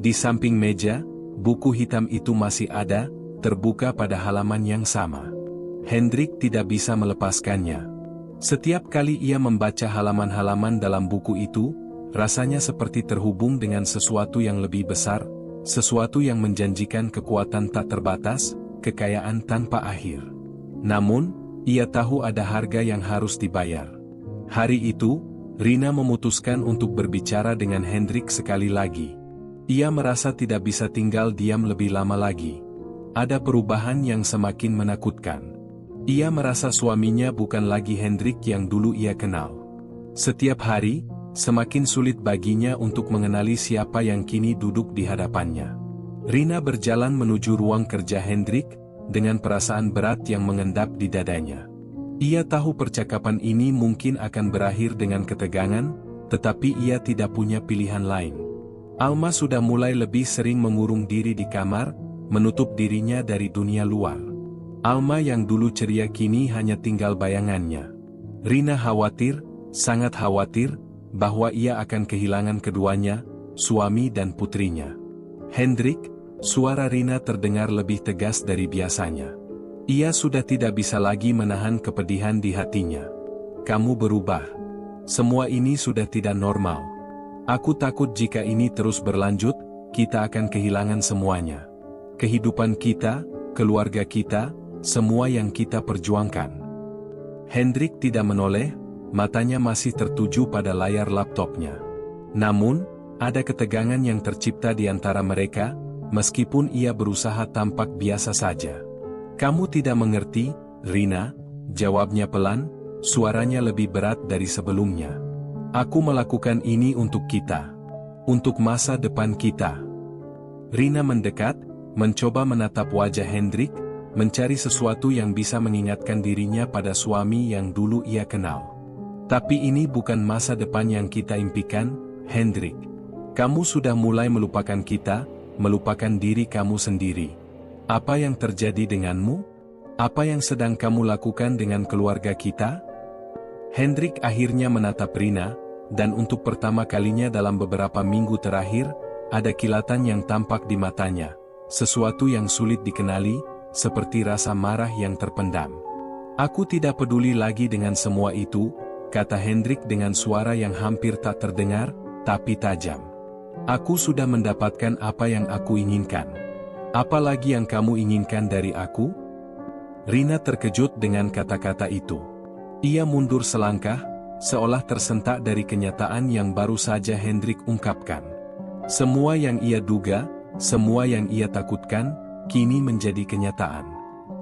Di samping meja, buku hitam itu masih ada, terbuka pada halaman yang sama. Hendrik tidak bisa melepaskannya. Setiap kali ia membaca halaman-halaman dalam buku itu, rasanya seperti terhubung dengan sesuatu yang lebih besar, sesuatu yang menjanjikan kekuatan tak terbatas, kekayaan tanpa akhir. Namun, ia tahu ada harga yang harus dibayar. Hari itu, Rina memutuskan untuk berbicara dengan Hendrik sekali lagi. Ia merasa tidak bisa tinggal diam lebih lama lagi. Ada perubahan yang semakin menakutkan. Ia merasa suaminya bukan lagi Hendrik yang dulu ia kenal. Setiap hari, semakin sulit baginya untuk mengenali siapa yang kini duduk di hadapannya. Rina berjalan menuju ruang kerja Hendrik, dengan perasaan berat yang mengendap di dadanya. Ia tahu percakapan ini mungkin akan berakhir dengan ketegangan, tetapi ia tidak punya pilihan lain. Alma sudah mulai lebih sering mengurung diri di kamar, menutup dirinya dari dunia luar. Alma yang dulu ceria kini hanya tinggal bayangannya. Rina khawatir, sangat khawatir, bahwa ia akan kehilangan keduanya, suami dan putrinya. Hendrik, suara Rina terdengar lebih tegas dari biasanya. Ia sudah tidak bisa lagi menahan kepedihan di hatinya. "Kamu berubah. Semua ini sudah tidak normal. Aku takut jika ini terus berlanjut, kita akan kehilangan semuanya. Kehidupan kita, keluarga kita, semua yang kita perjuangkan." Hendrik tidak menoleh, matanya masih tertuju pada layar laptopnya. Namun, ada ketegangan yang tercipta di antara mereka, meskipun ia berusaha tampak biasa saja. "Kamu tidak mengerti, Rina," Jawabnya pelan, suaranya lebih berat dari sebelumnya. Aku melakukan ini untuk kita. Untuk masa depan kita. Rina mendekat, mencoba menatap wajah Hendrik, mencari sesuatu yang bisa mengingatkan dirinya pada suami yang dulu ia kenal. Tapi ini bukan masa depan yang kita impikan, Hendrik. Kamu sudah mulai melupakan kita, melupakan diri kamu sendiri. Apa yang terjadi denganmu? Apa yang sedang kamu lakukan dengan keluarga kita? Hendrik akhirnya menatap Rina, dan untuk pertama kalinya dalam beberapa minggu terakhir, ada kilatan yang tampak di matanya. Sesuatu yang sulit dikenali, seperti rasa marah yang terpendam. Aku tidak peduli lagi dengan semua itu, kata Hendrik dengan suara yang hampir tak terdengar, tapi tajam. Aku sudah mendapatkan apa yang aku inginkan. Apa lagi yang kamu inginkan dari aku? Rina terkejut dengan kata-kata itu. Ia mundur selangkah, seolah tersentak dari kenyataan yang baru saja Hendrik ungkapkan. Semua yang ia duga, semua yang ia takutkan, kini menjadi kenyataan.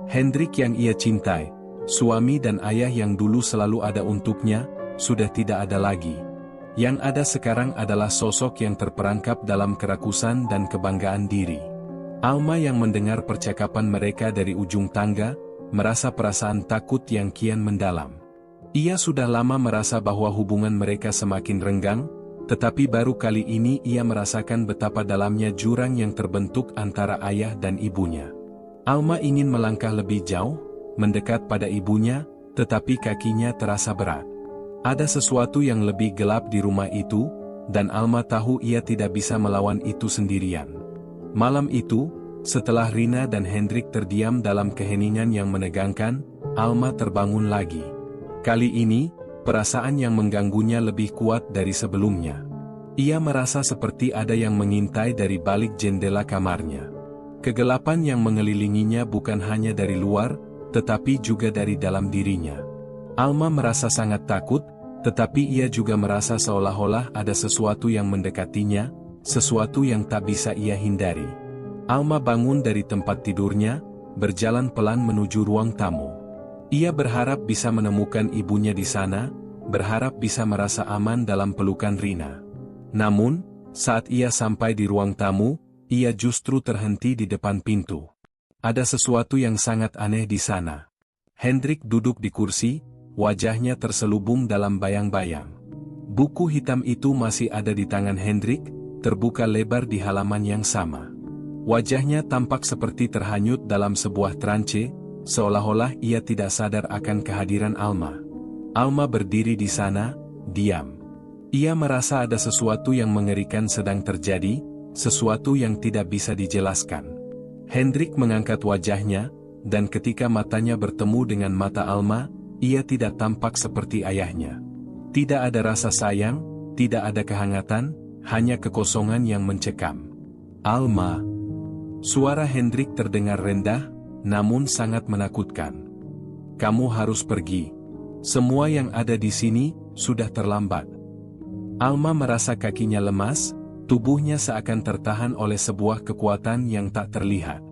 Hendrik yang ia cintai, suami dan ayah yang dulu selalu ada untuknya, sudah tidak ada lagi. Yang ada sekarang adalah sosok yang terperangkap dalam kerakusan dan kebanggaan diri. Alma yang mendengar percakapan mereka dari ujung tangga, merasa perasaan takut yang kian mendalam. Ia sudah lama merasa bahwa hubungan mereka semakin renggang, tetapi baru kali ini ia merasakan betapa dalamnya jurang yang terbentuk antara ayah dan ibunya. Alma ingin melangkah lebih jauh, mendekat pada ibunya, tetapi kakinya terasa berat. Ada sesuatu yang lebih gelap di rumah itu, dan Alma tahu ia tidak bisa melawan itu sendirian. Malam itu, setelah Rina dan Hendrik terdiam dalam keheningan yang menegangkan, Alma terbangun lagi. Kali ini, perasaan yang mengganggunya lebih kuat dari sebelumnya. Ia merasa seperti ada yang mengintai dari balik jendela kamarnya. Kegelapan yang mengelilinginya bukan hanya dari luar, tetapi juga dari dalam dirinya. Alma merasa sangat takut, tetapi ia juga merasa seolah-olah ada sesuatu yang mendekatinya, sesuatu yang tak bisa ia hindari. Alma bangun dari tempat tidurnya, berjalan pelan menuju ruang tamu. Ia berharap bisa menemukan ibunya di sana, berharap bisa merasa aman dalam pelukan Rina. Namun, saat ia sampai di ruang tamu, ia justru terhenti di depan pintu. Ada sesuatu yang sangat aneh di sana. Hendrik duduk di kursi, wajahnya terselubung dalam bayang-bayang. Buku hitam itu masih ada di tangan Hendrik, terbuka lebar di halaman yang sama. Wajahnya tampak seperti terhanyut dalam sebuah trance, seolah-olah ia tidak sadar akan kehadiran Alma. Alma berdiri di sana, diam. Ia merasa ada sesuatu yang mengerikan sedang terjadi, sesuatu yang tidak bisa dijelaskan. Hendrik mengangkat wajahnya, dan ketika matanya bertemu dengan mata Alma, ia tidak tampak seperti ayahnya. Tidak ada rasa sayang, tidak ada kehangatan, hanya kekosongan yang mencekam. Alma. Suara Hendrik terdengar rendah, namun sangat menakutkan. Kamu harus pergi. Semua yang ada di sini, sudah terlambat. Alma merasa kakinya lemas, tubuhnya seakan tertahan oleh sebuah kekuatan yang tak terlihat.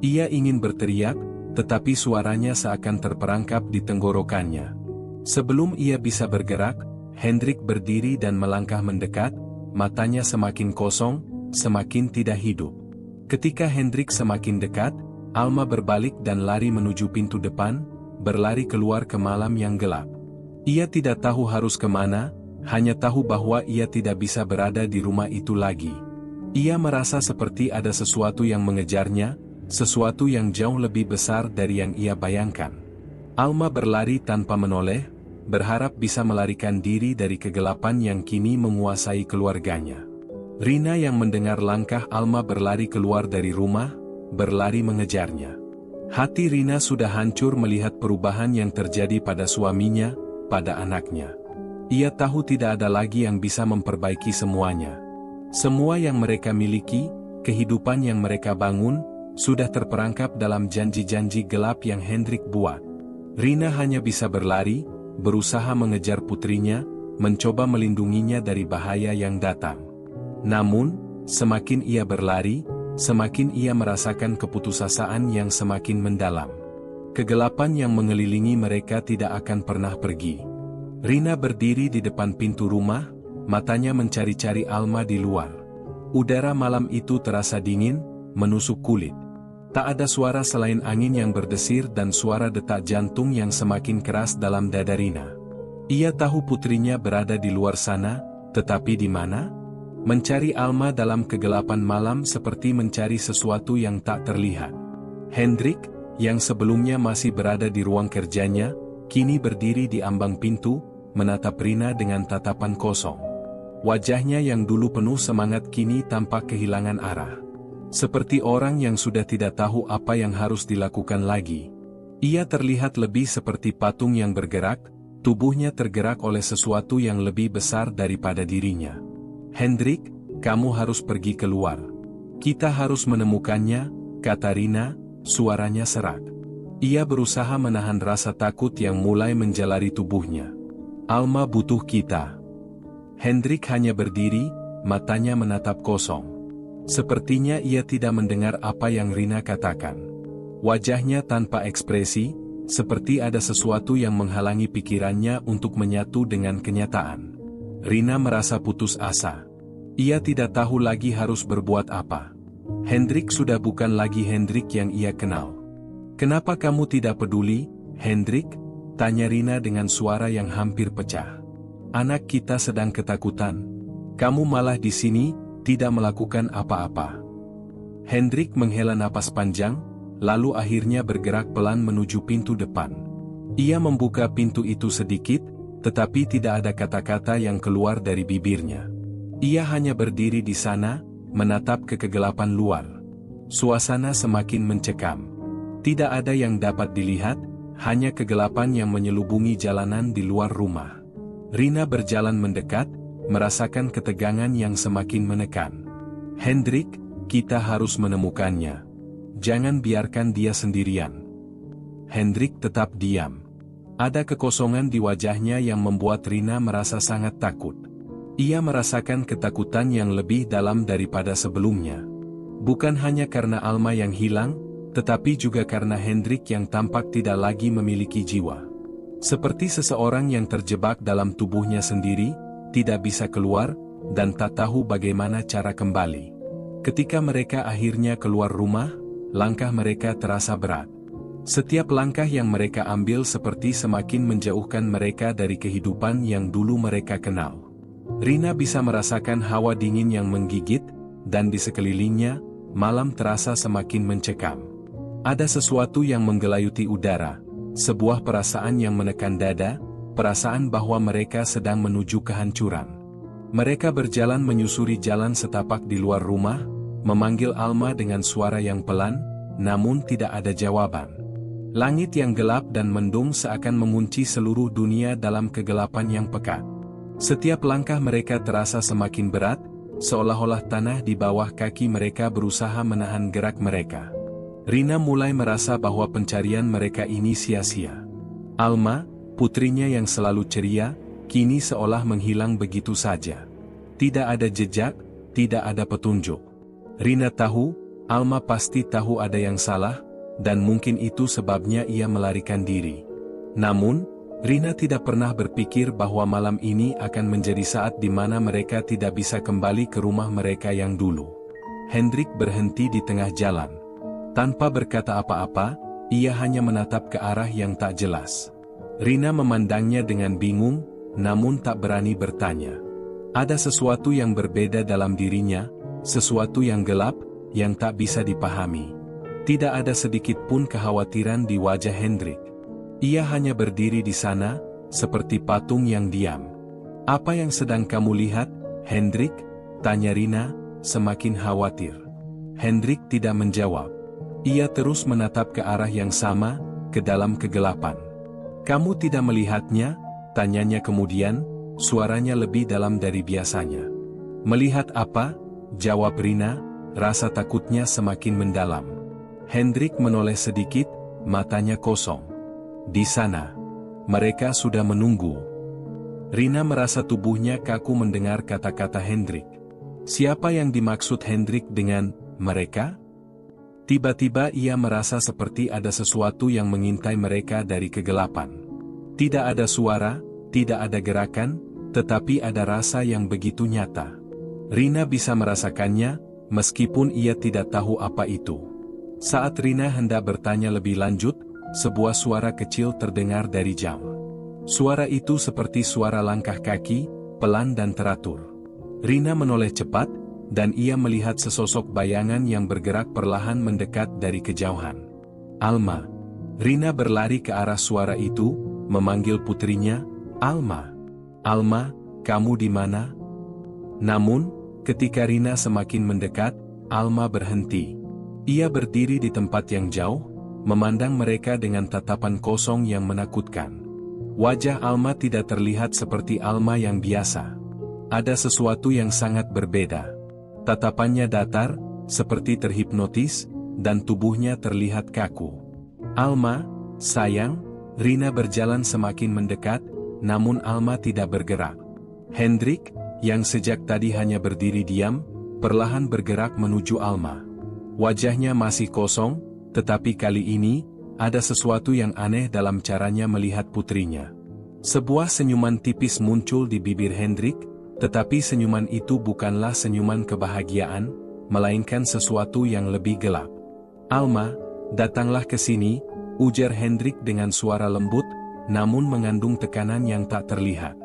Ia ingin berteriak, tetapi suaranya seakan terperangkap di tenggorokannya. Sebelum ia bisa bergerak, Hendrik berdiri dan melangkah mendekat, matanya semakin kosong, semakin tidak hidup. Ketika Hendrik semakin dekat, Alma berbalik dan lari menuju pintu depan, berlari keluar ke malam yang gelap. Ia tidak tahu harus kemana, hanya tahu bahwa ia tidak bisa berada di rumah itu lagi. Ia merasa seperti ada sesuatu yang mengejarnya, sesuatu yang jauh lebih besar dari yang ia bayangkan. Alma berlari tanpa menoleh, berharap bisa melarikan diri dari kegelapan yang kini menguasai keluarganya. Rina yang mendengar langkah Alma berlari keluar dari rumah, berlari mengejarnya. Hati Rina sudah hancur melihat perubahan yang terjadi pada suaminya, pada anaknya. Ia tahu tidak ada lagi yang bisa memperbaiki semuanya. Semua yang mereka miliki, kehidupan yang mereka bangun, sudah terperangkap dalam janji-janji gelap yang Hendrik buat. Rina hanya bisa berlari, berusaha mengejar putrinya, mencoba melindunginya dari bahaya yang datang. Namun, semakin ia berlari, semakin ia merasakan keputusasaan yang semakin mendalam. Kegelapan yang mengelilingi mereka tidak akan pernah pergi. Rina berdiri di depan pintu rumah, matanya mencari-cari Alma di luar. Udara malam itu terasa dingin, menusuk kulit. Tak ada suara selain angin yang berdesir dan suara detak jantung yang semakin keras dalam dada Rina. Ia tahu putrinya berada di luar sana, tetapi di mana? Mencari Alma dalam kegelapan malam seperti mencari sesuatu yang tak terlihat. Hendrik, yang sebelumnya masih berada di ruang kerjanya, kini berdiri di ambang pintu, menatap Rina dengan tatapan kosong. Wajahnya yang dulu penuh semangat kini tampak kehilangan arah. Seperti orang yang sudah tidak tahu apa yang harus dilakukan lagi. Ia terlihat lebih seperti patung yang bergerak, tubuhnya tergerak oleh sesuatu yang lebih besar daripada dirinya. Hendrik, kamu harus pergi keluar. Kita harus menemukannya, kata Rina. Suaranya serak. Ia berusaha menahan rasa takut yang mulai menjalari tubuhnya. Alma butuh kita. Hendrik hanya berdiri, matanya menatap kosong. Sepertinya ia tidak mendengar apa yang Rina katakan. Wajahnya tanpa ekspresi, seperti ada sesuatu yang menghalangi pikirannya untuk menyatu dengan kenyataan. Rina merasa putus asa. Ia tidak tahu lagi harus berbuat apa. Hendrik sudah bukan lagi Hendrik yang ia kenal. Kenapa kamu tidak peduli, Hendrik? Tanya Rina dengan suara yang hampir pecah. Anak kita sedang ketakutan. Kamu malah di sini, tidak melakukan apa-apa. Hendrik menghela napas panjang, lalu akhirnya bergerak pelan menuju pintu depan. Ia membuka pintu itu sedikit, tetapi tidak ada kata-kata yang keluar dari bibirnya. Ia hanya berdiri di sana, menatap ke kegelapan luar. Suasana semakin mencekam. Tidak ada yang dapat dilihat, hanya kegelapan yang menyelubungi jalanan di luar rumah. Rina berjalan mendekat, merasakan ketegangan yang semakin menekan. Hendrik, kita harus menemukannya. Jangan biarkan dia sendirian. Hendrik tetap diam. Ada kekosongan di wajahnya yang membuat Rina merasa sangat takut. Ia merasakan ketakutan yang lebih dalam daripada sebelumnya. Bukan hanya karena Alma yang hilang, tetapi juga karena Hendrik yang tampak tidak lagi memiliki jiwa. Seperti seseorang yang terjebak dalam tubuhnya sendiri, tidak bisa keluar, dan tak tahu bagaimana cara kembali. Ketika mereka akhirnya keluar rumah, langkah mereka terasa berat. Setiap langkah yang mereka ambil seperti semakin menjauhkan mereka dari kehidupan yang dulu mereka kenal. Rina bisa merasakan hawa dingin yang menggigit, dan di sekelilingnya, malam terasa semakin mencekam. Ada sesuatu yang menggelayuti udara, sebuah perasaan yang menekan dada, perasaan bahwa mereka sedang menuju kehancuran. Mereka berjalan menyusuri jalan setapak di luar rumah, memanggil Alma dengan suara yang pelan, namun tidak ada jawaban. Langit yang gelap dan mendung seakan mengunci seluruh dunia dalam kegelapan yang pekat. Setiap langkah mereka terasa semakin berat, seolah-olah tanah di bawah kaki mereka berusaha menahan gerak mereka. Rina mulai merasa bahwa pencarian mereka ini sia-sia. Alma, putrinya yang selalu ceria, kini seolah menghilang begitu saja. Tidak ada jejak, tidak ada petunjuk. Rina tahu, Alma pasti tahu ada yang salah, dan mungkin itu sebabnya ia melarikan diri. Namun, Rina tidak pernah berpikir bahwa malam ini akan menjadi saat di mana mereka tidak bisa kembali ke rumah mereka yang dulu. Hendrik berhenti di tengah jalan. Tanpa berkata apa-apa, ia hanya menatap ke arah yang tak jelas. Rina memandangnya dengan bingung, namun tak berani bertanya. Ada sesuatu yang berbeda dalam dirinya, sesuatu yang gelap, yang tak bisa dipahami. Tidak ada sedikit pun kekhawatiran di wajah Hendrik. Ia hanya berdiri di sana, seperti patung yang diam. Apa yang sedang kamu lihat, Hendrik? Tanya Rina, semakin khawatir. Hendrik tidak menjawab. Ia terus menatap ke arah yang sama, ke dalam kegelapan. Kamu tidak melihatnya? Tanyanya kemudian, suaranya lebih dalam dari biasanya. Melihat apa? Jawab Rina, rasa takutnya semakin mendalam. Hendrik menoleh sedikit, matanya kosong. Di sana, mereka sudah menunggu. Rina merasa tubuhnya kaku mendengar kata-kata Hendrik. Siapa yang dimaksud Hendrik dengan mereka? Tiba-tiba ia merasa seperti ada sesuatu yang mengintai mereka dari kegelapan. Tidak ada suara, tidak ada gerakan, tetapi ada rasa yang begitu nyata. Rina bisa merasakannya, meskipun ia tidak tahu apa itu. Saat Rina hendak bertanya lebih lanjut, sebuah suara kecil terdengar dari jauh. Suara itu seperti suara langkah kaki, pelan dan teratur. Rina menoleh cepat, dan ia melihat sesosok bayangan yang bergerak perlahan mendekat dari kejauhan. Alma. Rina berlari ke arah suara itu, memanggil putrinya, Alma. Alma, kamu di mana? Namun, ketika Rina semakin mendekat, Alma berhenti. Ia berdiri di tempat yang jauh, memandang mereka dengan tatapan kosong yang menakutkan. Wajah Alma tidak terlihat seperti Alma yang biasa. Ada sesuatu yang sangat berbeda. Tatapannya datar, seperti terhipnotis, dan tubuhnya terlihat kaku. Alma, sayang, Rina berjalan semakin mendekat, namun Alma tidak bergerak. Hendrik, yang sejak tadi hanya berdiri diam, perlahan bergerak menuju Alma. Wajahnya masih kosong, tetapi kali ini, ada sesuatu yang aneh dalam caranya melihat putrinya. Sebuah senyuman tipis muncul di bibir Hendrik, tetapi senyuman itu bukanlah senyuman kebahagiaan, melainkan sesuatu yang lebih gelap. Alma, datanglah ke sini, ujar Hendrik dengan suara lembut, namun mengandung tekanan yang tak terlihat.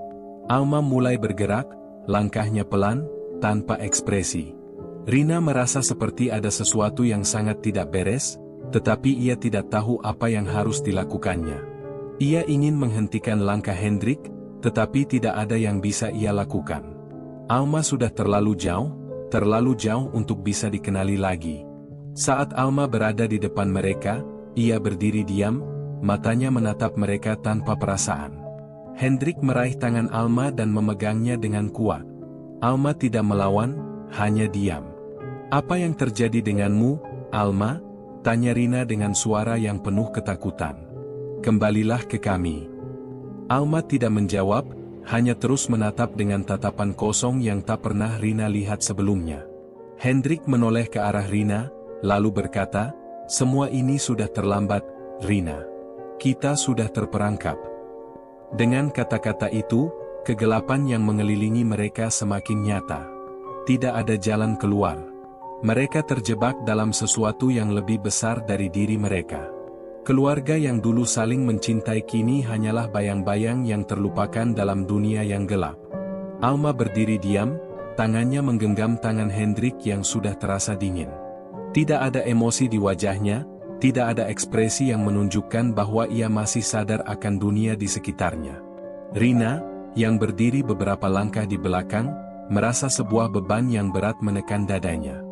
Alma mulai bergerak, langkahnya pelan, tanpa ekspresi. Rina merasa seperti ada sesuatu yang sangat tidak beres, tetapi ia tidak tahu apa yang harus dilakukannya. Ia ingin menghentikan langkah Hendrik, tetapi tidak ada yang bisa ia lakukan. Alma sudah terlalu jauh untuk bisa dikenali lagi. Saat Alma berada di depan mereka, ia berdiri diam, matanya menatap mereka tanpa perasaan. Hendrik meraih tangan Alma dan memegangnya dengan kuat. Alma tidak melawan, hanya diam. Apa yang terjadi denganmu, Alma? Tanya Rina dengan suara yang penuh ketakutan. Kembalilah ke kami. Alma tidak menjawab, hanya terus menatap dengan tatapan kosong yang tak pernah Rina lihat sebelumnya. Hendrik menoleh ke arah Rina, lalu berkata, semua ini sudah terlambat, Rina. Kita sudah terperangkap. Dengan kata-kata itu, kegelapan yang mengelilingi mereka semakin nyata. Tidak ada jalan keluar. Mereka terjebak dalam sesuatu yang lebih besar dari diri mereka. Keluarga yang dulu saling mencintai kini hanyalah bayang-bayang yang terlupakan dalam dunia yang gelap. Alma berdiri diam, tangannya menggenggam tangan Hendrik yang sudah terasa dingin. Tidak ada emosi di wajahnya, tidak ada ekspresi yang menunjukkan bahwa ia masih sadar akan dunia di sekitarnya. Rina, yang berdiri beberapa langkah di belakang, merasa sebuah beban yang berat menekan dadanya.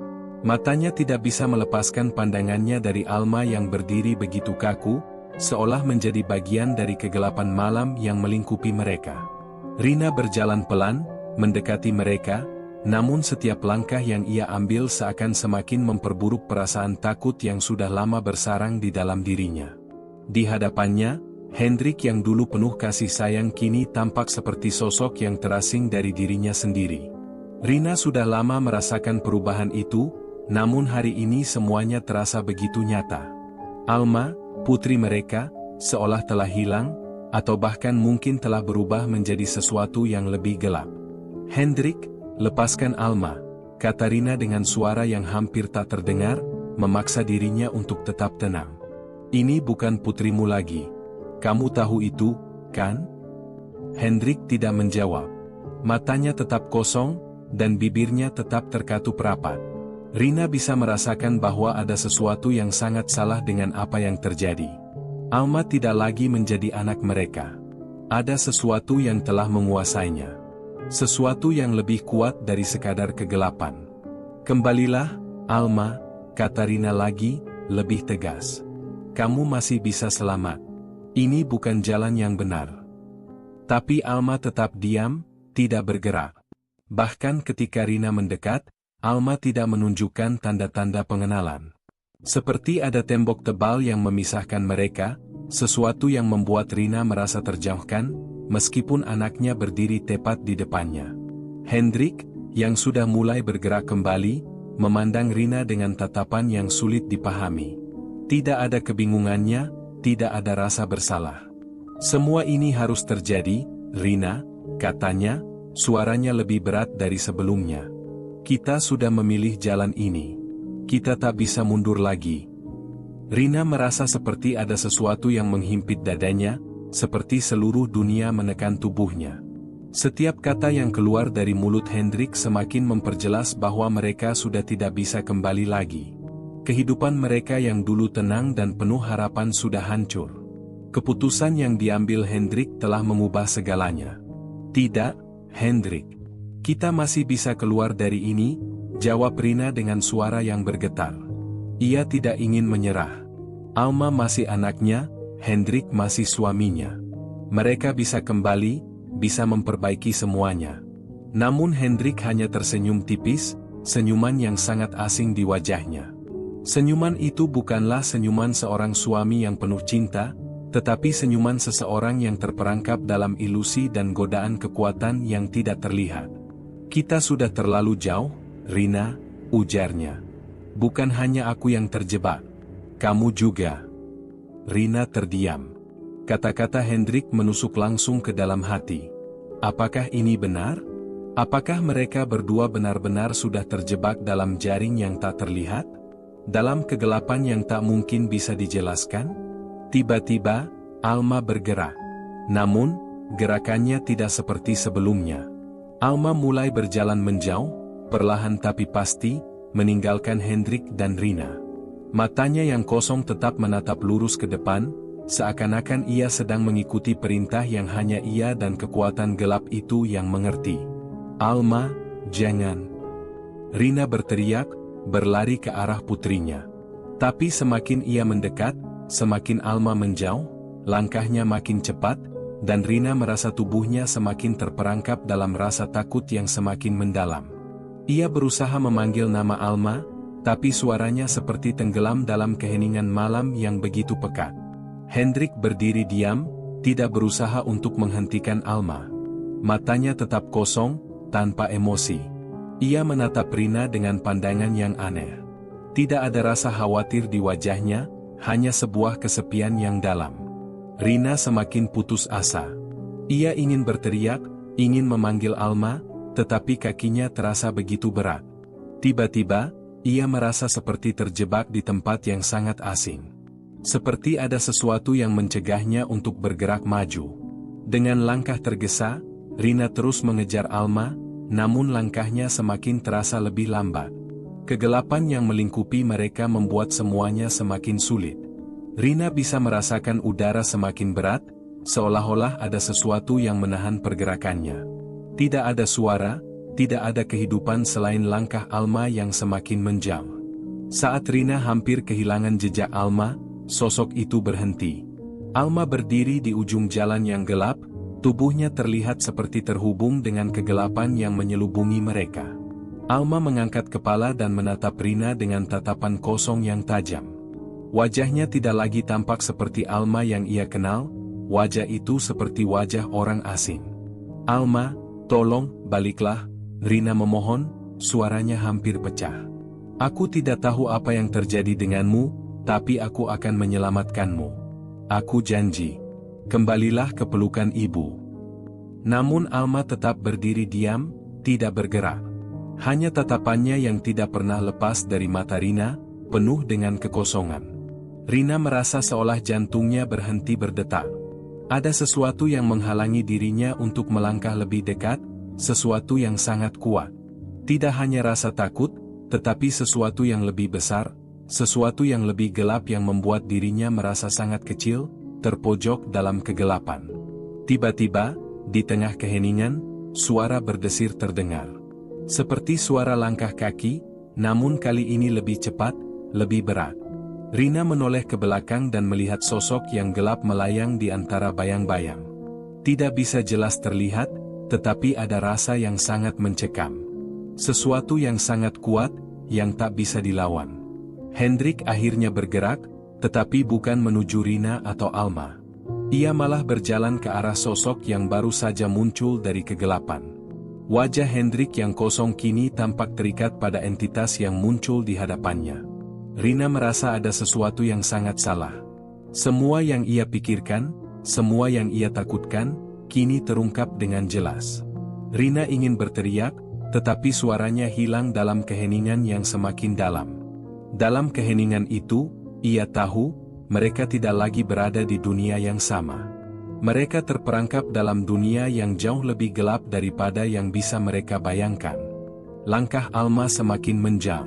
Matanya tidak bisa melepaskan pandangannya dari Alma yang berdiri begitu kaku, seolah menjadi bagian dari kegelapan malam yang melingkupi mereka. Rina berjalan pelan, mendekati mereka, namun setiap langkah yang ia ambil seakan semakin memperburuk perasaan takut yang sudah lama bersarang di dalam dirinya. Di hadapannya, Hendrik yang dulu penuh kasih sayang kini tampak seperti sosok yang terasing dari dirinya sendiri. Rina sudah lama merasakan perubahan itu, namun hari ini semuanya terasa begitu nyata. Alma, putri mereka, seolah telah hilang, atau bahkan mungkin telah berubah menjadi sesuatu yang lebih gelap. Hendrik, lepaskan Alma, kata Rina dengan suara yang hampir tak terdengar, memaksa dirinya untuk tetap tenang. Ini bukan putrimu lagi. Kamu tahu itu, kan? Hendrik tidak menjawab. Matanya tetap kosong, dan bibirnya tetap terkatup rapat. Rina bisa merasakan bahwa ada sesuatu yang sangat salah dengan apa yang terjadi. Alma tidak lagi menjadi anak mereka. Ada sesuatu yang telah menguasainya. Sesuatu yang lebih kuat dari sekadar kegelapan. Kembalilah, Alma, kata Rina lagi, lebih tegas. Kamu masih bisa selamat. Ini bukan jalan yang benar. Tapi Alma tetap diam, tidak bergerak. Bahkan ketika Rina mendekat, Alma tidak menunjukkan tanda-tanda pengenalan. Seperti ada tembok tebal yang memisahkan mereka, sesuatu yang membuat Rina merasa terjauhkan, meskipun anaknya berdiri tepat di depannya. Hendrik, yang sudah mulai bergerak kembali, memandang Rina dengan tatapan yang sulit dipahami. Tidak ada kebingungannya, tidak ada rasa bersalah. Semua ini harus terjadi, Rina, katanya, suaranya lebih berat dari sebelumnya. Kita sudah memilih jalan ini. Kita tak bisa mundur lagi. Rina merasa seperti ada sesuatu yang menghimpit dadanya, seperti seluruh dunia menekan tubuhnya. Setiap kata yang keluar dari mulut Hendrik semakin memperjelas bahwa mereka sudah tidak bisa kembali lagi. Kehidupan mereka yang dulu tenang dan penuh harapan sudah hancur. Keputusan yang diambil Hendrik telah mengubah segalanya. Tidak, Hendrik. Kita masih bisa keluar dari ini, jawab Rina dengan suara yang bergetar. Ia tidak ingin menyerah. Alma masih anaknya, Hendrik masih suaminya. Mereka bisa kembali, bisa memperbaiki semuanya. Namun Hendrik hanya tersenyum tipis, senyuman yang sangat asing di wajahnya. Senyuman itu bukanlah senyuman seorang suami yang penuh cinta, tetapi senyuman seseorang yang terperangkap dalam ilusi dan godaan kekuatan yang tidak terlihat. Kita sudah terlalu jauh, Rina, ujarnya. Bukan hanya aku yang terjebak. Kamu juga. Rina terdiam. Kata-kata Hendrik menusuk langsung ke dalam hati. Apakah ini benar? Apakah mereka berdua benar-benar sudah terjebak dalam jaring yang tak terlihat? Dalam kegelapan yang tak mungkin bisa dijelaskan? Tiba-tiba, Alma bergerak. Namun, gerakannya tidak seperti sebelumnya. Alma mulai berjalan menjauh, perlahan tapi pasti, meninggalkan Hendrik dan Rina. Matanya yang kosong tetap menatap lurus ke depan, seakan-akan ia sedang mengikuti perintah yang hanya ia dan kekuatan gelap itu yang mengerti. Alma, jangan. Rina berteriak, berlari ke arah putrinya. Tapi semakin ia mendekat, semakin Alma menjauh, langkahnya makin cepat, dan Rina merasa tubuhnya semakin terperangkap dalam rasa takut yang semakin mendalam. Ia berusaha memanggil nama Alma, tapi suaranya seperti tenggelam dalam keheningan malam yang begitu pekat. Hendrik berdiri diam, tidak berusaha untuk menghentikan Alma. Matanya tetap kosong, tanpa emosi. Ia menatap Rina dengan pandangan yang aneh. Tidak ada rasa khawatir di wajahnya, hanya sebuah kesepian yang dalam. Rina semakin putus asa. Ia ingin berteriak, ingin memanggil Alma, tetapi kakinya terasa begitu berat. Tiba-tiba, ia merasa seperti terjebak di tempat yang sangat asing. Seperti ada sesuatu yang mencegahnya untuk bergerak maju. Dengan langkah tergesa, Rina terus mengejar Alma, namun langkahnya semakin terasa lebih lambat. Kegelapan yang melingkupi mereka membuat semuanya semakin sulit. Rina bisa merasakan udara semakin berat, seolah-olah ada sesuatu yang menahan pergerakannya. Tidak ada suara, tidak ada kehidupan selain langkah Alma yang semakin menjauh. Saat Rina hampir kehilangan jejak Alma, sosok itu berhenti. Alma berdiri di ujung jalan yang gelap, tubuhnya terlihat seperti terhubung dengan kegelapan yang menyelubungi mereka. Alma mengangkat kepala dan menatap Rina dengan tatapan kosong yang tajam. Wajahnya tidak lagi tampak seperti Alma yang ia kenal, wajah itu seperti wajah orang asing. Alma, tolong, baliklah. Rina memohon, suaranya hampir pecah. Aku tidak tahu apa yang terjadi denganmu, tapi aku akan menyelamatkanmu. Aku janji. Kembalilah ke pelukan ibu. Namun Alma tetap berdiri diam, tidak bergerak. Hanya tatapannya yang tidak pernah lepas dari mata Rina, penuh dengan kekosongan. Rina merasa seolah jantungnya berhenti berdetak. Ada sesuatu yang menghalangi dirinya untuk melangkah lebih dekat, sesuatu yang sangat kuat. Tidak hanya rasa takut, tetapi sesuatu yang lebih besar, sesuatu yang lebih gelap yang membuat dirinya merasa sangat kecil, terpojok dalam kegelapan. Tiba-tiba, di tengah keheningan, suara berdesir terdengar. Seperti suara langkah kaki, namun kali ini lebih cepat, lebih berat. Rina menoleh ke belakang dan melihat sosok yang gelap melayang di antara bayang-bayang. Tidak bisa jelas terlihat, tetapi ada rasa yang sangat mencekam. Sesuatu yang sangat kuat, yang tak bisa dilawan. Hendrik akhirnya bergerak, tetapi bukan menuju Rina atau Alma. Ia malah berjalan ke arah sosok yang baru saja muncul dari kegelapan. Wajah Hendrik yang kosong kini tampak terikat pada entitas yang muncul di hadapannya. Rina merasa ada sesuatu yang sangat salah. Semua yang ia pikirkan, semua yang ia takutkan, kini terungkap dengan jelas. Rina ingin berteriak, tetapi suaranya hilang dalam keheningan yang semakin dalam. Dalam keheningan itu, ia tahu, mereka tidak lagi berada di dunia yang sama. Mereka terperangkap dalam dunia yang jauh lebih gelap daripada yang bisa mereka bayangkan. Langkah Alma semakin menjal.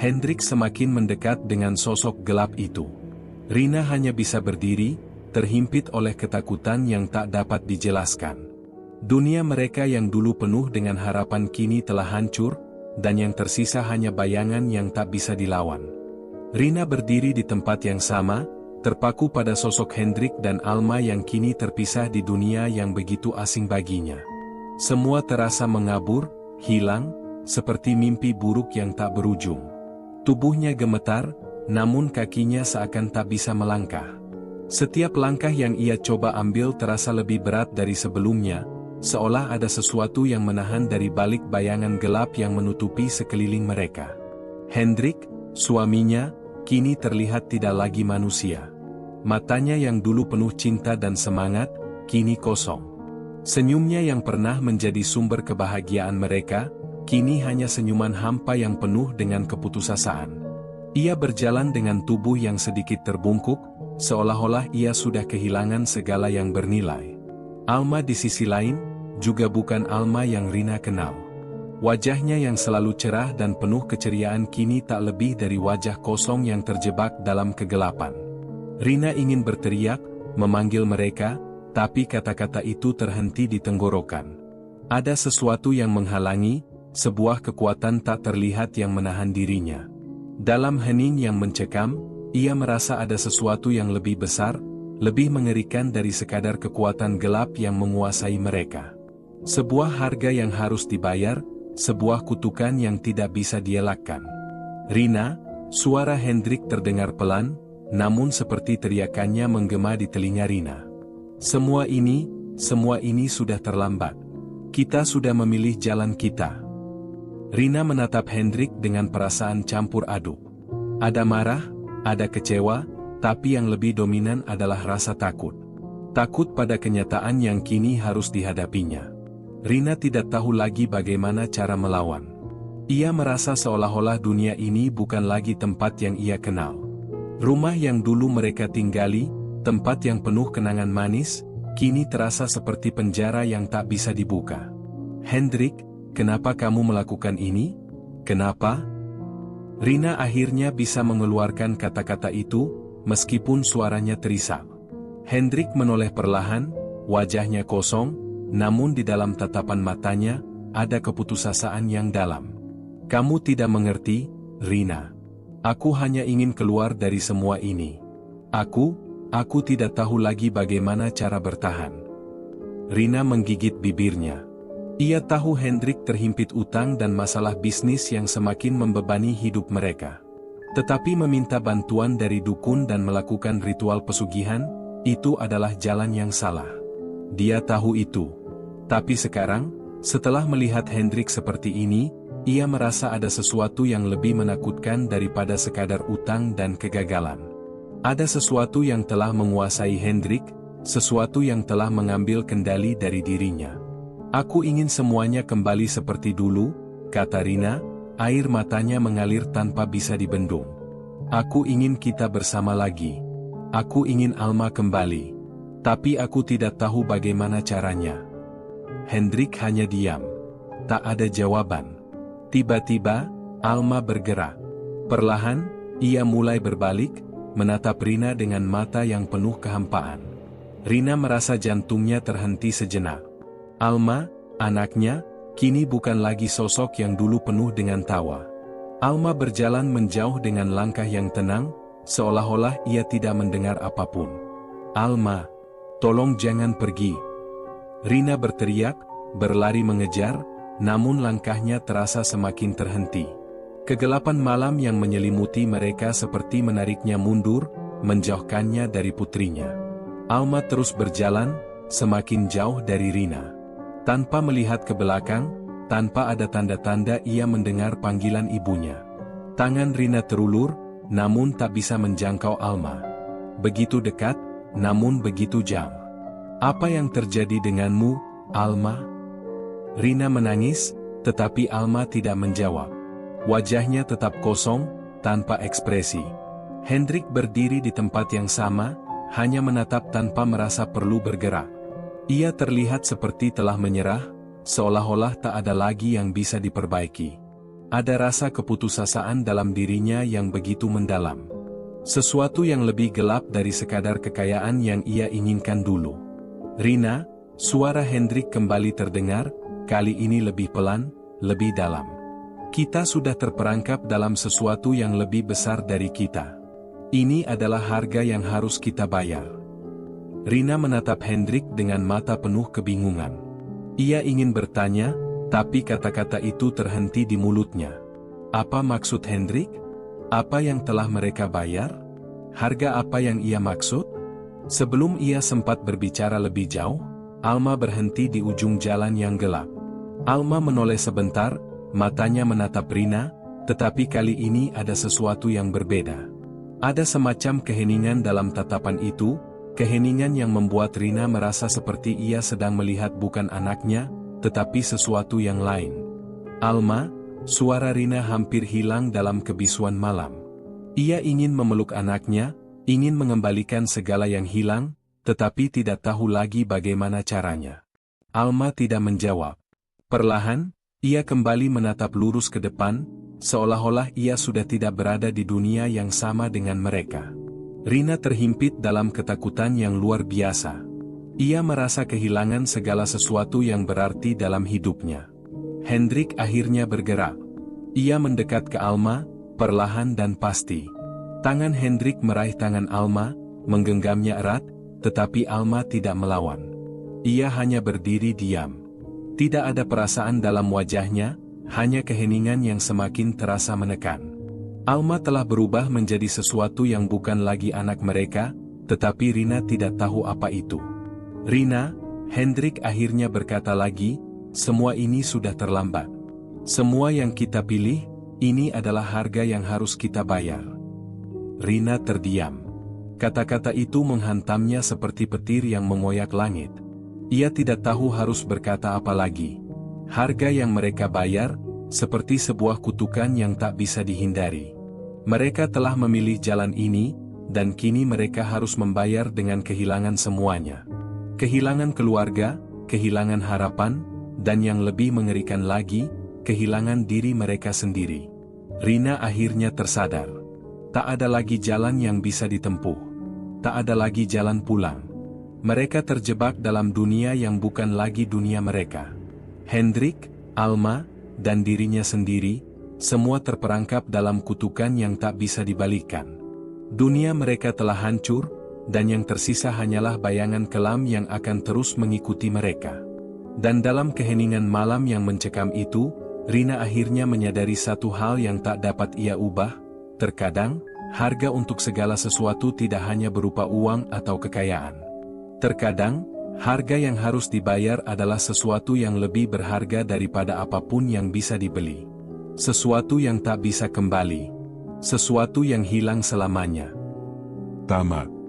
Hendrik semakin mendekat dengan sosok gelap itu. Rina hanya bisa berdiri, terhimpit oleh ketakutan yang tak dapat dijelaskan. Dunia mereka yang dulu penuh dengan harapan kini telah hancur, dan yang tersisa hanya bayangan yang tak bisa dilawan. Rina berdiri di tempat yang sama, terpaku pada sosok Hendrik dan Alma yang kini terpisah di dunia yang begitu asing baginya. Semua terasa mengabur, hilang, seperti mimpi buruk yang tak berujung. Tubuhnya gemetar, namun kakinya seakan tak bisa melangkah. Setiap langkah yang ia coba ambil terasa lebih berat dari sebelumnya, seolah ada sesuatu yang menahan dari balik bayangan gelap yang menutupi sekeliling mereka. Hendrik, suaminya, kini terlihat tidak lagi manusia. Matanya yang dulu penuh cinta dan semangat, kini kosong. Senyumnya yang pernah menjadi sumber kebahagiaan mereka, kini hanya senyuman hampa yang penuh dengan keputusasaan. Ia berjalan dengan tubuh yang sedikit terbungkuk, seolah-olah ia sudah kehilangan segala yang bernilai. Alma di sisi lain, juga bukan Alma yang Rina kenal. Wajahnya yang selalu cerah dan penuh keceriaan kini tak lebih dari wajah kosong yang terjebak dalam kegelapan. Rina ingin berteriak, memanggil mereka, tapi kata-kata itu terhenti di tenggorokan. Ada sesuatu yang menghalangi, sebuah kekuatan tak terlihat yang menahan dirinya. Dalam hening yang mencekam, ia merasa ada sesuatu yang lebih besar, lebih mengerikan dari sekadar kekuatan gelap yang menguasai mereka. Sebuah harga yang harus dibayar, sebuah kutukan yang tidak bisa dielakkan. Rina, suara Hendrik terdengar pelan, namun seperti teriakannya menggema di telinga Rina. Semua ini sudah terlambat. Kita sudah memilih jalan kita. Rina menatap Hendrik dengan perasaan campur aduk. Ada marah, ada kecewa, tapi yang lebih dominan adalah rasa takut. Takut pada kenyataan yang kini harus dihadapinya. Rina tidak tahu lagi bagaimana cara melawan. Ia merasa seolah-olah dunia ini bukan lagi tempat yang ia kenal. Rumah yang dulu mereka tinggali, tempat yang penuh kenangan manis, kini terasa seperti penjara yang tak bisa dibuka. Hendrik, kenapa kamu melakukan ini? Kenapa? Rina akhirnya bisa mengeluarkan kata-kata itu, meskipun suaranya terisak. Hendrik menoleh perlahan, wajahnya kosong, namun di dalam tatapan matanya, ada keputusasaan yang dalam. Kamu tidak mengerti, Rina. Aku hanya ingin keluar dari semua ini. Aku tidak tahu lagi bagaimana cara bertahan. Rina menggigit bibirnya. Ia tahu Hendrik terhimpit utang dan masalah bisnis yang semakin membebani hidup mereka. Tetapi meminta bantuan dari dukun dan melakukan ritual pesugihan, itu adalah jalan yang salah. Dia tahu itu. Tapi sekarang, setelah melihat Hendrik seperti ini, ia merasa ada sesuatu yang lebih menakutkan daripada sekadar utang dan kegagalan. Ada sesuatu yang telah menguasai Hendrik, sesuatu yang telah mengambil kendali dari dirinya. Aku ingin semuanya kembali seperti dulu, kata Rina, air matanya mengalir tanpa bisa dibendung. Aku ingin kita bersama lagi. Aku ingin Alma kembali. Tapi aku tidak tahu bagaimana caranya. Hendrik hanya diam. Tak ada jawaban. Tiba-tiba, Alma bergerak. Perlahan, ia mulai berbalik, menatap Rina dengan mata yang penuh kehampaan. Rina merasa jantungnya terhenti sejenak. Alma, anaknya, kini bukan lagi sosok yang dulu penuh dengan tawa. Alma berjalan menjauh dengan langkah yang tenang, seolah-olah ia tidak mendengar apapun. Alma, tolong jangan pergi. Rina berteriak, berlari mengejar, namun langkahnya terasa semakin terhenti. Kegelapan malam yang menyelimuti mereka seperti menariknya mundur, menjauhkannya dari putrinya. Alma terus berjalan, semakin jauh dari Rina. Tanpa melihat ke belakang, Tanpa ada tanda-tanda ia mendengar panggilan ibunya. Tangan Rina terulur, namun tak bisa menjangkau Alma. Begitu dekat, namun begitu jauh. Apa yang terjadi denganmu, Alma? Rina menangis, tetapi Alma tidak menjawab. Wajahnya tetap kosong, tanpa ekspresi. Hendrik berdiri di tempat yang sama, hanya menatap tanpa merasa perlu bergerak. Ia terlihat seperti telah menyerah, seolah-olah tak ada lagi yang bisa diperbaiki. Ada rasa keputusasaan dalam dirinya yang begitu mendalam. Sesuatu yang lebih gelap dari sekadar kekayaan yang ia inginkan dulu. Rina, suara Hendrik kembali terdengar, kali ini lebih pelan, lebih dalam. Kita sudah terperangkap dalam sesuatu yang lebih besar dari kita. Ini adalah harga yang harus kita bayar. Rina menatap Hendrik dengan mata penuh kebingungan. Ia ingin bertanya, tapi kata-kata itu terhenti di mulutnya. Apa maksud Hendrik? Apa yang telah mereka bayar? Harga apa yang ia maksud? Sebelum ia sempat berbicara lebih jauh, Alma berhenti di ujung jalan yang gelap. Alma menoleh sebentar, matanya menatap Rina, tetapi kali ini ada sesuatu yang berbeda. Ada semacam keheningan dalam tatapan itu, keheningan yang membuat Rina merasa seperti ia sedang melihat bukan anaknya, tetapi sesuatu yang lain. Alma, suara Rina hampir hilang dalam kebisuan malam. Ia ingin memeluk anaknya, ingin mengembalikan segala yang hilang, tetapi tidak tahu lagi bagaimana caranya. Alma tidak menjawab. Perlahan, ia kembali menatap lurus ke depan, seolah-olah ia sudah tidak berada di dunia yang sama dengan mereka. Rina terhimpit dalam ketakutan yang luar biasa. Ia merasa kehilangan segala sesuatu yang berarti dalam hidupnya. Hendrik akhirnya bergerak. Ia mendekat ke Alma, perlahan dan pasti. Tangan Hendrik meraih tangan Alma, menggenggamnya erat, tetapi Alma tidak melawan. Ia hanya berdiri diam. Tidak ada perasaan dalam wajahnya, hanya keheningan yang semakin terasa menekan. Alma telah berubah menjadi sesuatu yang bukan lagi anak mereka, tetapi Rina tidak tahu apa itu. Rina, Hendrik akhirnya berkata lagi, semua ini sudah terlambat. Semua yang kita pilih, ini adalah harga yang harus kita bayar. Rina terdiam. Kata-kata itu menghantamnya seperti petir yang mengoyak langit. Ia tidak tahu harus berkata apa lagi. Harga yang mereka bayar, seperti sebuah kutukan yang tak bisa dihindari. Mereka telah memilih jalan ini, dan kini mereka harus membayar dengan kehilangan semuanya. Kehilangan keluarga, kehilangan harapan, dan yang lebih mengerikan lagi, kehilangan diri mereka sendiri. Rina akhirnya tersadar. Tak ada lagi jalan yang bisa ditempuh. Tak ada lagi jalan pulang. Mereka terjebak dalam dunia yang bukan lagi dunia mereka. Hendrik, Alma, dan dirinya sendiri, semua terperangkap dalam kutukan yang tak bisa dibalikkan. Dunia mereka telah hancur, dan yang tersisa hanyalah bayangan kelam yang akan terus mengikuti mereka. Dan dalam keheningan malam yang mencekam itu, Rina akhirnya menyadari satu hal yang tak dapat ia ubah. Terkadang, harga untuk segala sesuatu tidak hanya berupa uang atau kekayaan. Terkadang, harga yang harus dibayar adalah sesuatu yang lebih berharga daripada apapun yang bisa dibeli. Sesuatu yang tak bisa kembali. Sesuatu yang hilang selamanya. Tamat.